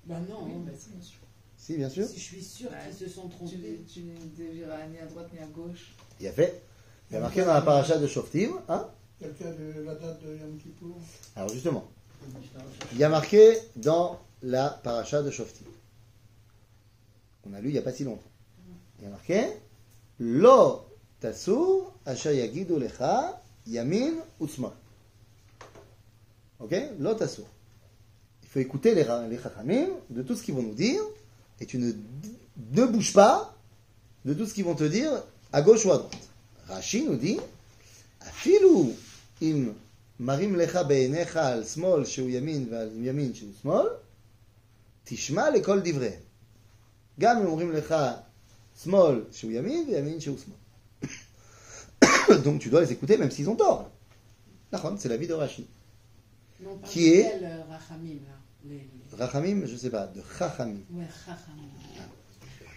Bah non. Oui, bah, c'est bien sûr. Si, bien sûr. Si je suis sûre qu'ils se sont trompés. Tu ne dévieras ni à droite ni à gauche. Il y a fait. Il y a marqué dans la paracha de Shoftim. Hein? Quelqu'un de la date de Yom Kippour. Alors justement, il y a marqué dans la paracha de Shoftim. On a lu il n'y a pas si longtemps. Il y a marqué Lo tasur asher yagidu lecha yamin u'smal. Ok? Lo tasur. Il faut écouter les chachamim de tout ce qu'ils vont nous dire et tu ne bouges pas de tout ce qu'ils vont te dire à gauche ou à droite. Rashi nous dit Afilu im marim lecha be'enecha al smol shehu yamin ועל ימין shehu smol תשמע לכל דבריהם. גם אם אומרים לך שמאל שהוא ימין וימין שהוא שמאל. Donc tu dois les écouter même s'ils ont tort. D'accord, c'est l'avis de Rashi. Non, pas Qui est Rachamim, là. Les... Rachamim, je sais pas, de Chachamim. Ouais, Rachamim.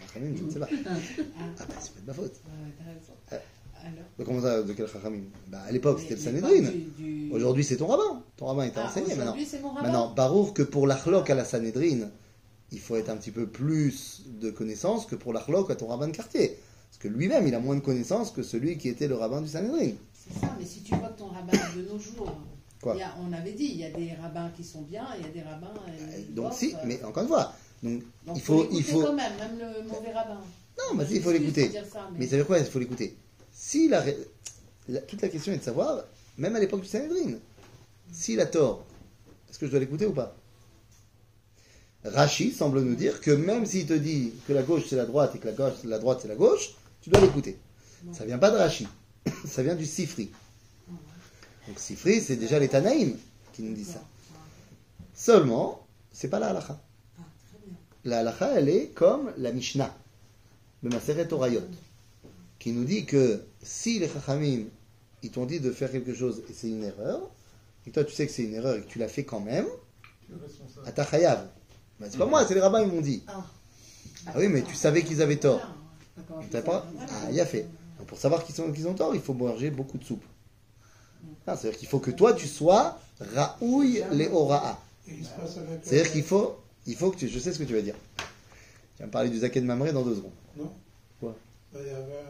Rachamim, je ne sais pas. Ah bah c'est pas de ma faute. Ouais, t'as raison. Alors Donc comment ça, de quel Chachamim? Bah à l'époque c'était le l'époque Sanhedrin. du- Aujourd'hui c'est ton rabbin. Ton rabbin est Ah, enseigné maintenant. aujourd'hui, c'est mon rabbin. Maintenant, barour que pour l'achlok à la Sanhedrin, il faut être un petit peu plus de connaissances que pour l'achlok à ton rabbin de quartier. Parce que lui-même, il a moins de connaissances que celui qui était le rabbin du Sanhedrin. C'est ça, mais si tu vois que ton rabbin de nos jours, Quoi? on avait dit, il y a des rabbins qui sont bien, il y a des rabbins. Donc bof, si, mais encore une fois, donc donc il faut, l'écouter quand même le mauvais rabbin. Non, mais Je il faut m'excuse l'écouter. de dire ça, Mais ça veut dire quoi? Il faut l'écouter. Si toute la question est de savoir, même à l'époque du Sanhedrin, s'il a tort, est-ce que je dois l'écouter ou pas? Rashi semble nous dire que même s'il te dit que la gauche c'est la droite et que la droite c'est la gauche, tu dois l'écouter. Ça vient pas de Rashi, ça vient du Sifri. Donc Sifri, c'est déjà les Tanaïm qui nous disent ça. Seulement, c'est pas la halakha. Ah, très bien. La halakha, elle est comme la Mishnah, le Maseret Orayot, qui nous dit que si les Chachamim, ils t'ont dit de faire quelque chose et c'est une erreur, et toi tu sais que c'est une erreur et que tu l'as fait quand même, Tu es responsable. à ta chayav. Ben, c'est pas moi, c'est les rabbins, ils m'ont dit. Ah. Ah oui, mais tu savais qu'ils avaient tort. D'accord. T'as pas? Ah, il a fait. Donc, pour savoir qu'ils ont tort, il faut manger beaucoup de soupe. Ah, c'est-à-dire qu'il faut que toi, tu sois Raouille les Ora'a. Et il se passe avec. C'est-à-dire qu'il faut que tu... Je sais ce que tu vas dire. Tu vas me parler du Zaken Mamré dans 2 secondes. Non. Quoi? Ben, il y avait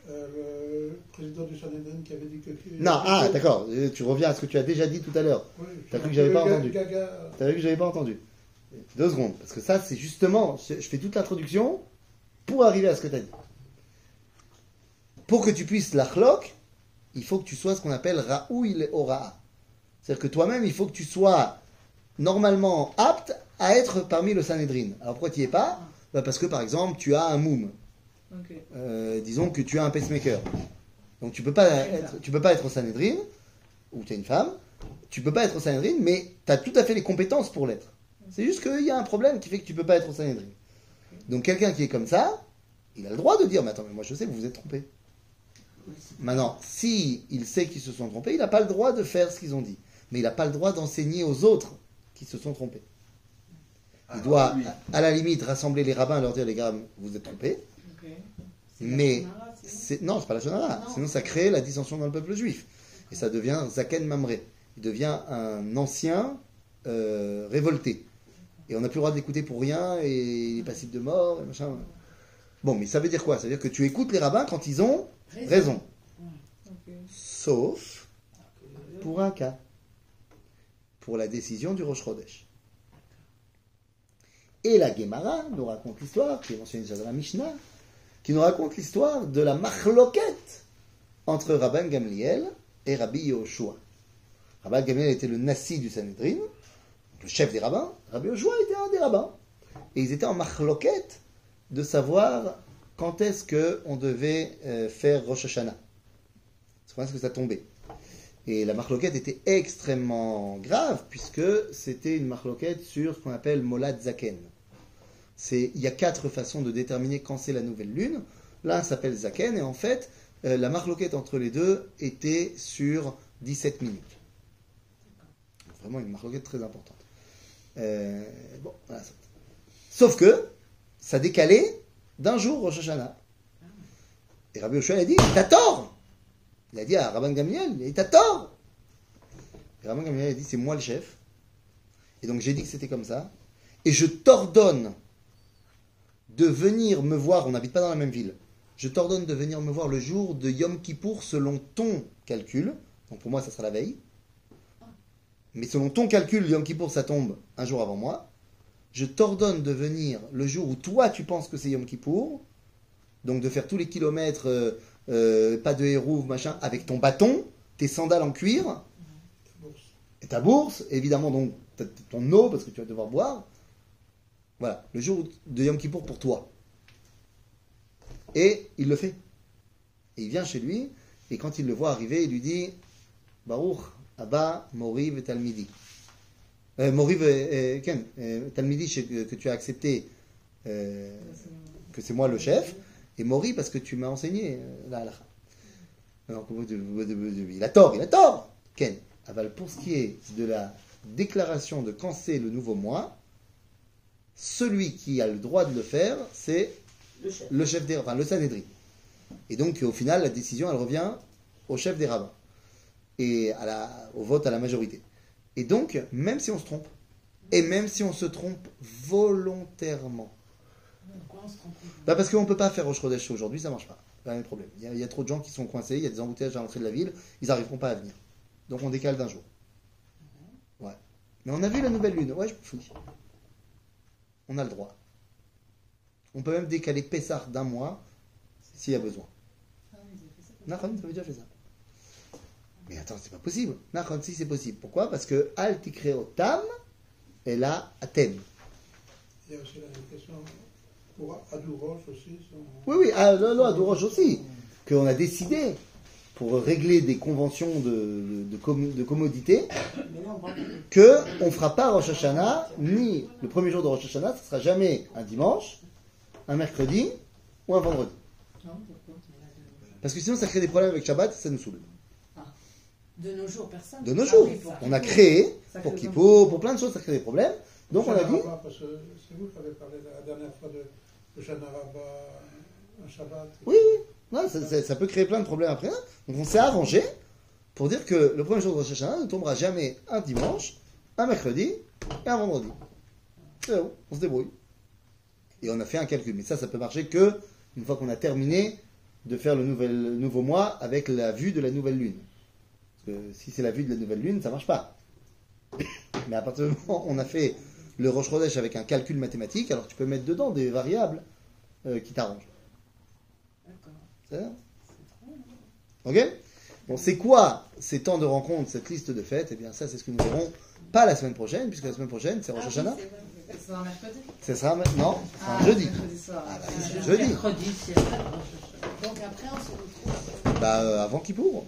le président du Sanhedrin qui avait dit que. Non, ah, d'accord. Tu reviens à ce que tu as déjà dit tout à l'heure. Oui, T'as cru que j'avais pas entendu. Gaga. T'as vu que j'avais pas entendu. 2 secondes. Parce que ça, c'est justement... Je fais toute l'introduction pour arriver à ce que tu as dit. Pour que tu puisses l'achlok, il faut que tu sois ce qu'on appelle Raouille le Ora'a. C'est-à-dire que toi-même, il faut que tu sois normalement apte à être parmi le Sanhedrin. Alors pourquoi tu n'y es pas? Bah parce que par exemple, tu as un moum. Ok. Disons que tu as un pacemaker. Donc tu peux pas être au Sanhedrin, ou tu es une femme, tu peux pas être au Sanhedrin, mais tu as tout à fait les compétences pour l'être. C'est juste qu'il y a un problème qui fait que tu peux pas être au Sanhedrin. Donc quelqu'un qui est comme ça, il a le droit de dire, mais attends, mais moi je sais, vous vous êtes trompés. Maintenant, si il sait qu'ils se sont trompés, il n'a pas le droit de faire ce qu'ils ont dit. Mais il n'a pas le droit d'enseigner aux autres qui se sont trompés. Il doit, à la limite, rassembler les rabbins et leur dire, les gars, vous êtes trompés. Mais, non, c'est pas la Shonara. Sinon, ça crée la dissension dans le peuple juif. Et ça devient Zaken Mamré. Il devient un ancien révolté. Et on n'a plus le droit de l'écouter pour rien, et il est passible de mort, et machin. Bon, mais ça veut dire quoi? Ça veut dire que tu écoutes les rabbins quand ils ont raison. Sauf pour un cas. Pour la décision du Rosh Chodesh. Et la Gemara nous raconte l'histoire, qui est mentionnée déjà dans la Mishnah, qui nous raconte l'histoire de la machloket entre Rabban Gamliel et Rabbi Yehoshua. Rabban Gamliel était le nassi du Sanhedrin, le chef des rabbins. Rabbi Yehoshua était un des rabbins. Et ils étaient en machloket de savoir quand est-ce qu'on devait faire Rosh Hashanah. Quand est-ce que ça tombait. Et la machloket était extrêmement grave, puisque c'était une machloket sur ce qu'on appelle Molad Zaken. Il y a 4 façons de déterminer quand c'est la nouvelle lune. L'un s'appelle Zaken, et en fait, la machloket entre les deux était sur 17 minutes. Vraiment une machloket très importante. Bon, voilà. Sauf que, ça décalait d'un jour Rosh Hashanah. Et Rabbi Yehoshua a dit, t'as tort! Il a dit à Rabban Gamliel, il t'a tort! Et Rabban Gamliel a dit, c'est moi le chef. Et donc j'ai dit que c'était comme ça. Et je t'ordonne de venir me voir, on n'habite pas dans la même ville, je t'ordonne de venir me voir le jour de Yom Kippour selon ton calcul. Donc pour moi, ça sera la veille. Mais selon ton calcul, Yom Kippour, ça tombe un jour avant moi. Je t'ordonne de venir le jour où toi, tu penses que c'est Yom Kippour. Donc de faire tous les kilomètres, pas de hérouve, machin, avec ton bâton, tes sandales en cuir, et ta bourse, évidemment donc ton eau, parce que tu vas devoir boire. Voilà, le jour de Yom Kippour pour toi. Et il le fait. Et il vient chez lui, et quand il le voit arriver, il lui dit, Baruch, Abba, Moriv et Talmidi. Moriv et Ken, Talmidi, que tu as accepté, que c'est moi le chef, et Mori parce que tu m'as enseigné la halakha. Il a tort, Ken. Aval, pour ce qui est de la déclaration de quand c'est le nouveau mois, celui qui a le droit de le faire, c'est le chef des rabbins, le Sanhedrin. Et donc, au final, la décision, elle revient au chef des rabbins et au vote à la majorité. Et donc, même si on se trompe, et même si on se trompe volontairement, parce qu'on ne peut pas faire Rosh Chodesh aujourd'hui, ça ne marche pas. C'est un problème. Il y a trop de gens qui sont coincés, il y a des embouteillages à l'entrée de la ville, ils n'arriveront pas à venir. Donc on décale d'un jour. Ouais. Mais on a vu la nouvelle lune. Ouais, je me fous. On a le droit. On peut même décaler Pessah d'un mois s'il y a besoin. Nachon, ça veut déjà fait ça. Mais attends, c'est pas possible. Nachon, si c'est possible. Pourquoi? Parce que Al Tikreo Tam est là à Tem. Il y a aussi la question pour Adouroche aussi. Oui, Adouroche aussi. Qu'on a décidé, pour régler des conventions de commodité, qu'on ne fera pas Rosh Hashanah, ni le premier jour de Rosh Hashanah, ce ne sera jamais un dimanche, un mercredi ou un vendredi. Parce que sinon, ça crée des problèmes avec Shabbat, ça nous saoule. De nos jours, personne. De nos jours. On a créé, pour Kippour, pour plein de choses, ça crée des problèmes. Donc on a dit... Parce que c'est vous qui avez parlé la dernière fois de Shana Rabbah, un Shabbat. Oui. Non, ça peut créer plein de problèmes après. Donc on s'est arrangé pour dire que le premier jour de Rosh Hashanah ne tombera jamais un dimanche, un mercredi et un vendredi. C'est bon, on se débrouille. Et on a fait un calcul. Mais ça peut marcher que une fois qu'on a terminé de faire le nouveau mois avec la vue de la nouvelle lune. Parce que si c'est la vue de la nouvelle lune, ça ne marche pas. Mais à partir du moment où on a fait le Rosh Chodesh avec un calcul mathématique, alors tu peux mettre dedans des variables qui t'arrangent. C'est ça? Ok? Bon, c'est quoi ces temps de rencontre, cette liste de fêtes? Eh bien, ça, c'est ce que nous verrons pas la semaine prochaine, puisque la semaine prochaine, c'est Rosh Hashanah. C'est un mercredi? Ce sera non, c'est un jeudi. Mercredi soir. Jeudi. Donc après, on se retrouve. Avant Kippour.